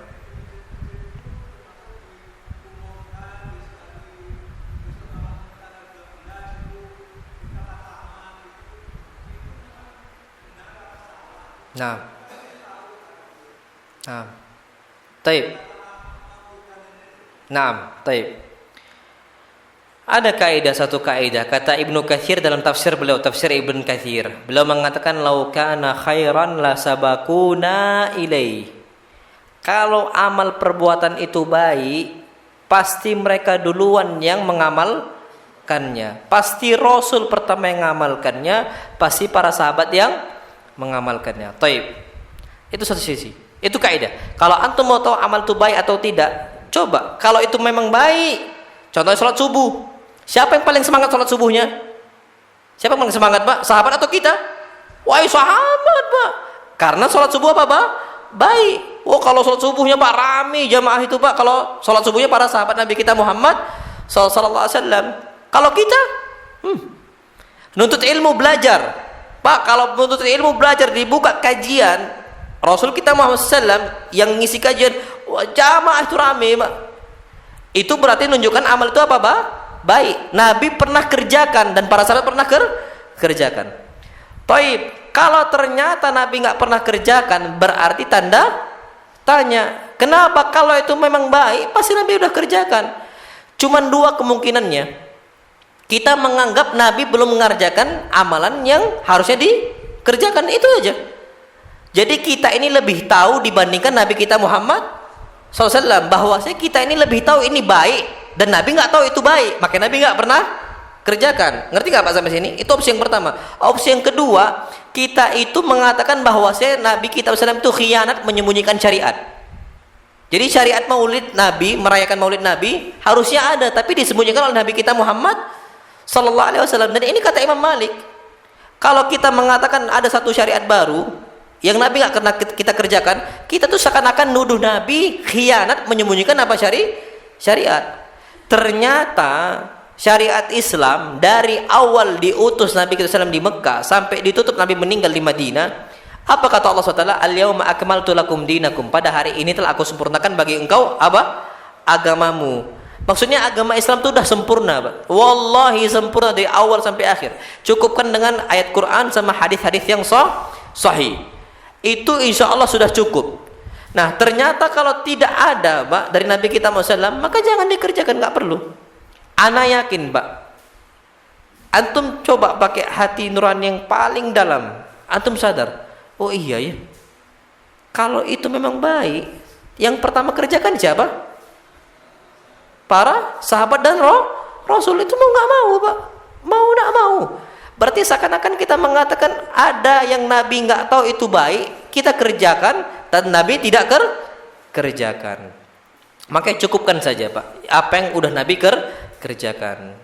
Nah. Nah. Taib. Nah, taib. Ada kaidah, satu kaidah kata Ibnu Katsir dalam tafsir beliau, tafsir Ibnu Katsir. Beliau mengatakan lau kana khairan la sabakuna ilai. Kalau amal perbuatan itu baik, pasti mereka duluan yang mengamalkannya. Pasti Rasul pertama yang mengamalkannya, pasti para sahabat yang mengamalkannya. Taib. Itu satu sisi. Itu kaidah. Kalau antum mau tahu amal itu baik atau tidak, coba. Kalau itu memang baik, contohnya salat subuh. Siapa yang paling semangat sholat subuhnya? Siapa yang paling semangat, Pak? Sahabat atau kita? Wah, sahabat, Pak. Karena sholat subuh apa, Pak? Baik. Oh, kalau sholat subuhnya, Pak, rame jamaah itu, Pak. Kalau sholat subuhnya para sahabat Nabi kita Muhammad sallallahu alaihi wasallam. Kalau kita, nuntut ilmu belajar, Pak. Kalau nuntut ilmu belajar dibuka kajian, Rasul kita Muhammad sallallahu yang ngisi kajian, wah, jamaah itu rame, Pak. Itu berarti menunjukkan amal itu apa, Pak? Baik. Nabi pernah kerjakan dan para sahabat pernah kerjakan. Taib. Kalau ternyata Nabi nggak pernah kerjakan, berarti tanda tanya. Kenapa? Kalau itu memang baik, pasti Nabi udah kerjakan. Cuman dua kemungkinannya. Kita menganggap Nabi belum mengerjakan amalan yang harusnya dikerjakan, itu aja. Jadi kita ini lebih tahu dibandingkan Nabi kita Muhammad SAW, bahwasanya kita ini lebih tahu ini baik dan Nabi nggak tahu itu baik, makanya Nabi nggak pernah kerjakan. Ngerti nggak Pak sampai sini? Itu opsi yang pertama. Opsi yang kedua, kita itu mengatakan bahwasanya Nabi kita SAW itu khianat, menyembunyikan syariat. Jadi syariat maulid Nabi, merayakan maulid Nabi harusnya ada, tapi disembunyikan oleh Nabi kita Muhammad SAW. Dan ini kata Imam Malik, kalau kita mengatakan ada satu syariat baru yang Nabi nggak pernah kita kerjakan, kita tuh seakan-akan nuduh Nabi khianat, menyembunyikan apa syariat. Ternyata syariat Islam dari awal diutus Nabi kita SAW di Mekah sampai ditutup Nabi meninggal di Madinah, apa kata Allah SWT? Al-yawma akmaltu lakum dinakum. Pada hari ini telah aku sempurnakan bagi engkau apa? Agamamu. Maksudnya agama Islam itu sudah sempurna, Pak. Wallahi sempurna dari awal sampai akhir. Cukupkan dengan ayat Quran sama hadis-hadis yang sahih. Itu insya Allah sudah cukup. Nah ternyata kalau tidak ada Pak dari Nabi kita Muhammad, maka jangan dikerjakan, nggak perlu. Ana yakin Pak, antum coba pakai hati nurani yang paling dalam, antum sadar, oh iya ya, kalau itu memang baik, yang pertama kerjakan siapa? Para sahabat dan Rasul. Itu mau nggak mau Pak, mau nggak mau. Berarti seakan-akan kita mengatakan ada yang Nabi nggak tahu itu baik, kita kerjakan, dan Nabi tidak kerjakan. Makanya cukupkan saja Pak apa yang udah Nabi kerjakan.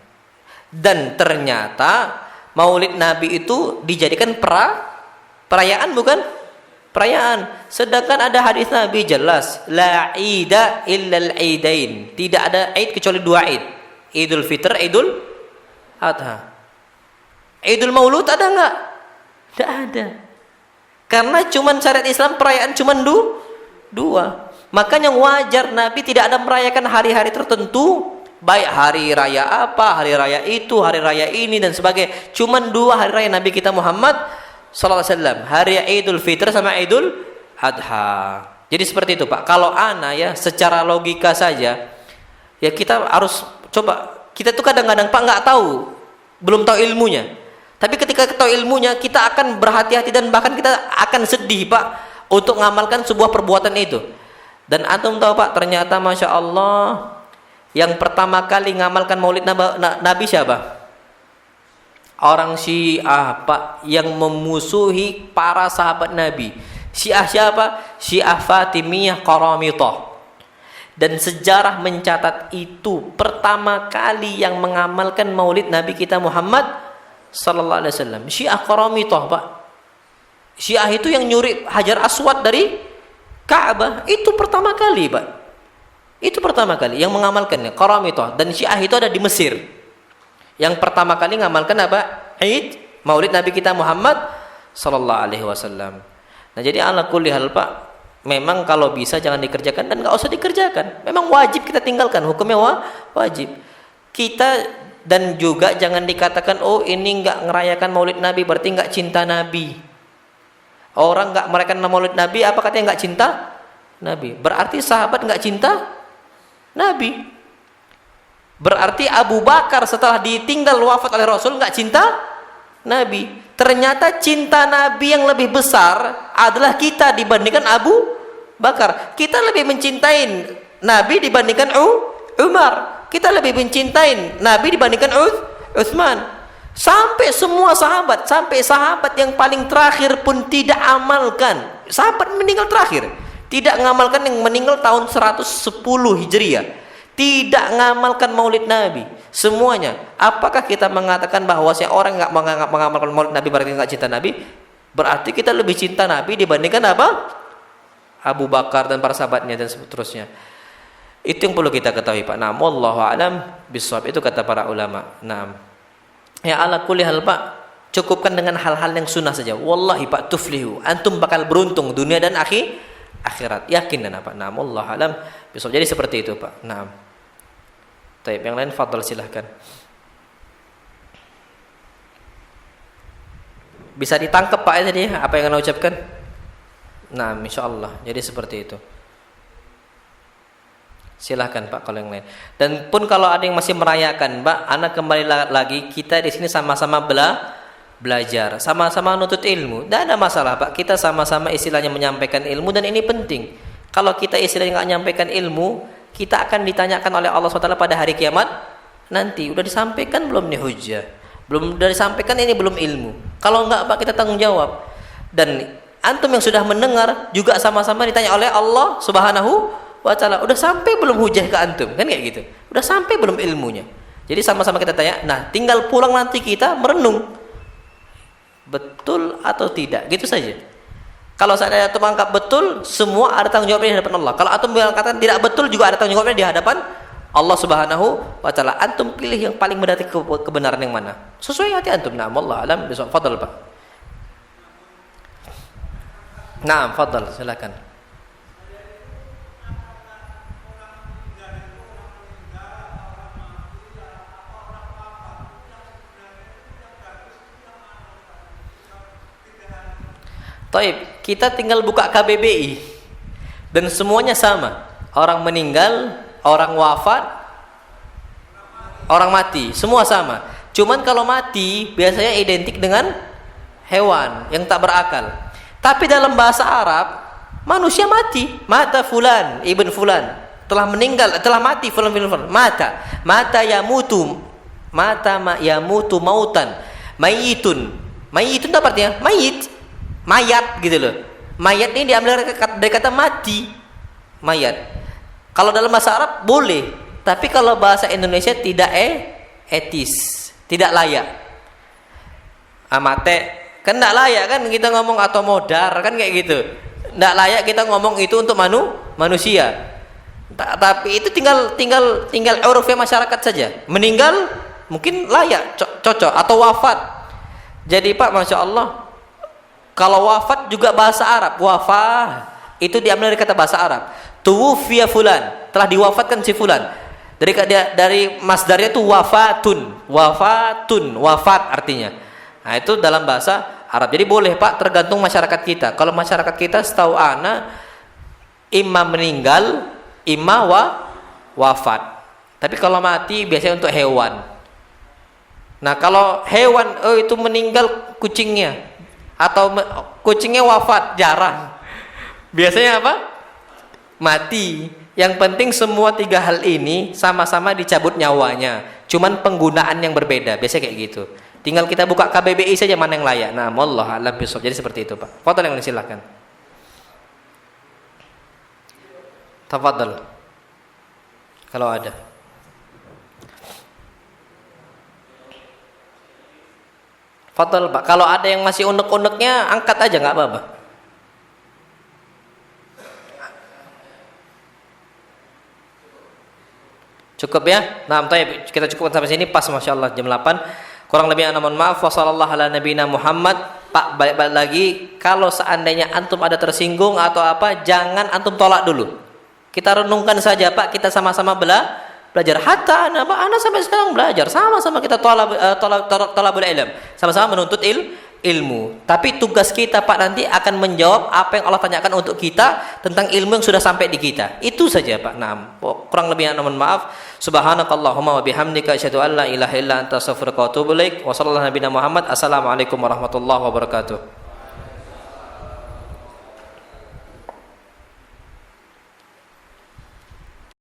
Dan ternyata Maulid Nabi itu dijadikan perayaan, bukan? Perayaan. Sedangkan ada hadis Nabi jelas, la ida illal idain. Tidak ada id kecuali dua id. Idul Fitr, Idul Adha. Idul Maulud ada enggak? Tidak ada. Karena cuman syariat Islam perayaan cuman dua. Makanya wajar Nabi tidak ada merayakan hari-hari tertentu, baik hari raya apa, hari raya itu, hari raya ini dan sebagainya. Cuman dua hari raya Nabi kita Muhammad sallallahu alaihi wasallam, hari Idul Fitr sama Idul Adha. Jadi seperti itu Pak. Kalau ana ya secara logika saja, ya kita harus coba. Kita tuh kadang-kadang Pak nggak tahu, belum tahu ilmunya. Tapi ketika tahu ilmunya, kita akan berhati-hati dan bahkan kita akan sedih Pak untuk mengamalkan sebuah perbuatan itu. Dan antum tahu Pak, ternyata Masya Allah yang pertama kali mengamalkan Maulid Nabi siapa? Orang Syiah Pak, yang memusuhi para sahabat Nabi. Syiah siapa? Syiah Fatimiyah Qaramitah. Dan sejarah mencatat itu pertama kali yang mengamalkan Maulid Nabi kita Muhammad sallallahu alaihi wasallam, Syiah Qaramitah Pak. Syiah itu yang nyuri Hajar Aswad dari Ka'bah, itu pertama kali Pak. Itu pertama kali yang mengamalkannya Qaramitah. Dan Syiah itu ada di Mesir. Yang pertama kali mengamalkan apa? Id Maulid Nabi kita Muhammad sallallahu alaihi wasallam. Nah, jadi ala kulli hal Pak, memang kalau bisa jangan dikerjakan dan nggak usah dikerjakan. Memang wajib kita tinggalkan, hukumnya wajib. Kita dan juga jangan dikatakan oh ini nggak ngerayakan Maulid Nabi berarti nggak cinta Nabi. Orang nggak merayakan Maulid Nabi apa katanya nggak cinta Nabi? Berarti sahabat nggak cinta Nabi. Berarti Abu Bakar setelah ditinggal wafat oleh Rasul nggak cinta Nabi. Ternyata cinta Nabi yang lebih besar adalah kita dibandingkan Abu Bakar. Kita lebih mencintai Nabi dibandingkan Umar. Kita lebih mencintai Nabi dibandingkan Utsman. Sampai semua sahabat, sampai sahabat yang paling terakhir pun tidak amalkan. Sahabat meninggal terakhir tidak mengamalkan, yang meninggal tahun 110 Hijriah, tidak mengamalkan Maulid Nabi semuanya. Apakah kita mengatakan bahwa orang nggak mengamalkan Maulid Nabi berarti nggak cinta Nabi? Berarti kita lebih cinta Nabi dibandingkan apa? Abu Bakar dan para sahabatnya dan seterusnya. Itu yang perlu kita ketahui Pak. Nah, wallahu a'lam bishawab, itu kata para ulama. Nah, ya ala kulli hal Pak, cukupkan dengan hal-hal yang sunnah saja. Wallahi Pak tuflihu, antum bakal beruntung dunia dan akhirat. Yakin dan apa? Nah, wallahu a'lam bishawab. Jadi seperti itu Pak. Nah, taib yang lain fadhal silahkan. Bisa ditangkap Pak ya tadi apa yang anda ucapkan? Nah, insyaallah. Jadi seperti itu. Silahkan Pak kalau yang lain. Dan pun kalau ada yang masih merayakan Pak, anak kembali lagi, kita di sini sama-sama belajar, sama-sama nuntut ilmu. Tidak ada masalah Pak, kita sama-sama istilahnya menyampaikan ilmu, dan ini penting. Kalau kita istilahnya nggak menyampaikan ilmu, kita akan ditanyakan oleh Allah SWT pada hari kiamat nanti. Udah disampaikan belum nih hujjah? Belum, udah disampaikan ini belum ilmu. Kalau enggak Pak, kita tanggung jawab. Dan antum yang sudah mendengar juga sama-sama ditanya oleh Allah Subhanahu wa ta'ala, udah sampai belum hujah ke antum, kan kayak gitu. Udah sampai belum ilmunya. Jadi sama-sama kita tanya. Nah, tinggal pulang nanti kita merenung betul atau tidak, gitu saja. Kalau saya antum anggap betul, semua ada tanggung jawabnya di hadapan Allah. Kalau antum mengatakan tidak betul, juga ada tanggung jawabnya di hadapan Allah Subhanahu wa ta'ala. Antum pilih yang paling mendekati kebenaran yang mana, sesuai hati antum. Nah, wallahu alam bishawab. Fadhal Pak. Nah, fadhal, silakan. Taib, kita tinggal buka KBBI dan semuanya sama. Orang meninggal, orang wafat, orang mati, semua sama. Cuman kalau mati biasanya identik dengan hewan yang tak berakal. Tapi dalam bahasa Arab, manusia mati. Mata fulan, ibn fulan, telah meninggal, telah mati fulan bin fulan. Mata yamutu. Yamutu mautan. Mayitun. Mayitun apa artinya? Mayat gitu loh. Mayat ini diambil dari kata mati. Mayat. Kalau dalam bahasa Arab boleh, tapi kalau bahasa Indonesia tidak etis, tidak layak. Amate kan tidak layak kan kita ngomong, atau modar kan kayak gitu. Tidak layak kita ngomong itu untuk manusia. Tapi itu tinggal urufnya masyarakat saja. Meninggal mungkin layak, cocok, atau wafat. Jadi Pak, Masya Allah, kalau wafat juga bahasa Arab. Wafah itu diambil dari kata bahasa Arab. Tuwfiya fulan, telah diwafatkan si fulan. Dari masdarnya itu wafatun, wafat artinya. Nah, itu dalam bahasa Arab. Jadi boleh Pak, tergantung masyarakat kita. Kalau masyarakat kita setahu ana imma meninggal, imma wafat. Tapi kalau mati biasanya untuk hewan. Nah, kalau hewan itu meninggal kucingnya, atau kucingnya wafat, jarang. Biasanya apa? Mati. Yang penting semua tiga hal ini sama-sama dicabut nyawanya. Cuman penggunaan yang berbeda. Biasanya kayak gitu. Tinggal kita buka KBBI saja mana yang layak. Nah, wallahu a'lam bishawab. Jadi seperti itu, Pak. Fadhal, yang silakan. Tafadhal. Kalau ada. Fadhal, Pak. Kalau ada yang masih unek-uneknya, angkat aja, nggak apa-apa. Cukup ya? Nah, kita cukupkan sampai sini, pas Masya Allah jam 8. Kurang lebih mohon maaf. Wassallallahu ala nabiyina Muhammad. Pak, balik lagi, kalau seandainya antum ada tersinggung atau apa, jangan antum tolak dulu. Kita renungkan saja Pak, kita sama-sama belajar. Hatta anak sampai sekarang belajar, sama-sama kita tolabul ilm, sama-sama menuntut ilmu. Tapi tugas kita Pak nanti akan menjawab apa yang Allah tanyakan untuk kita tentang ilmu yang sudah sampai di kita. Itu saja Pak. Nah, kurang lebihnya mohon maaf. Subhanakallahumma wa bihamdika asyhadu an la ilaha illa anta astaghfiruka wa atubu ilaik. Wa sallallahu nabiyana Muhammad. Assalamualaikum warahmatullahi wabarakatuh.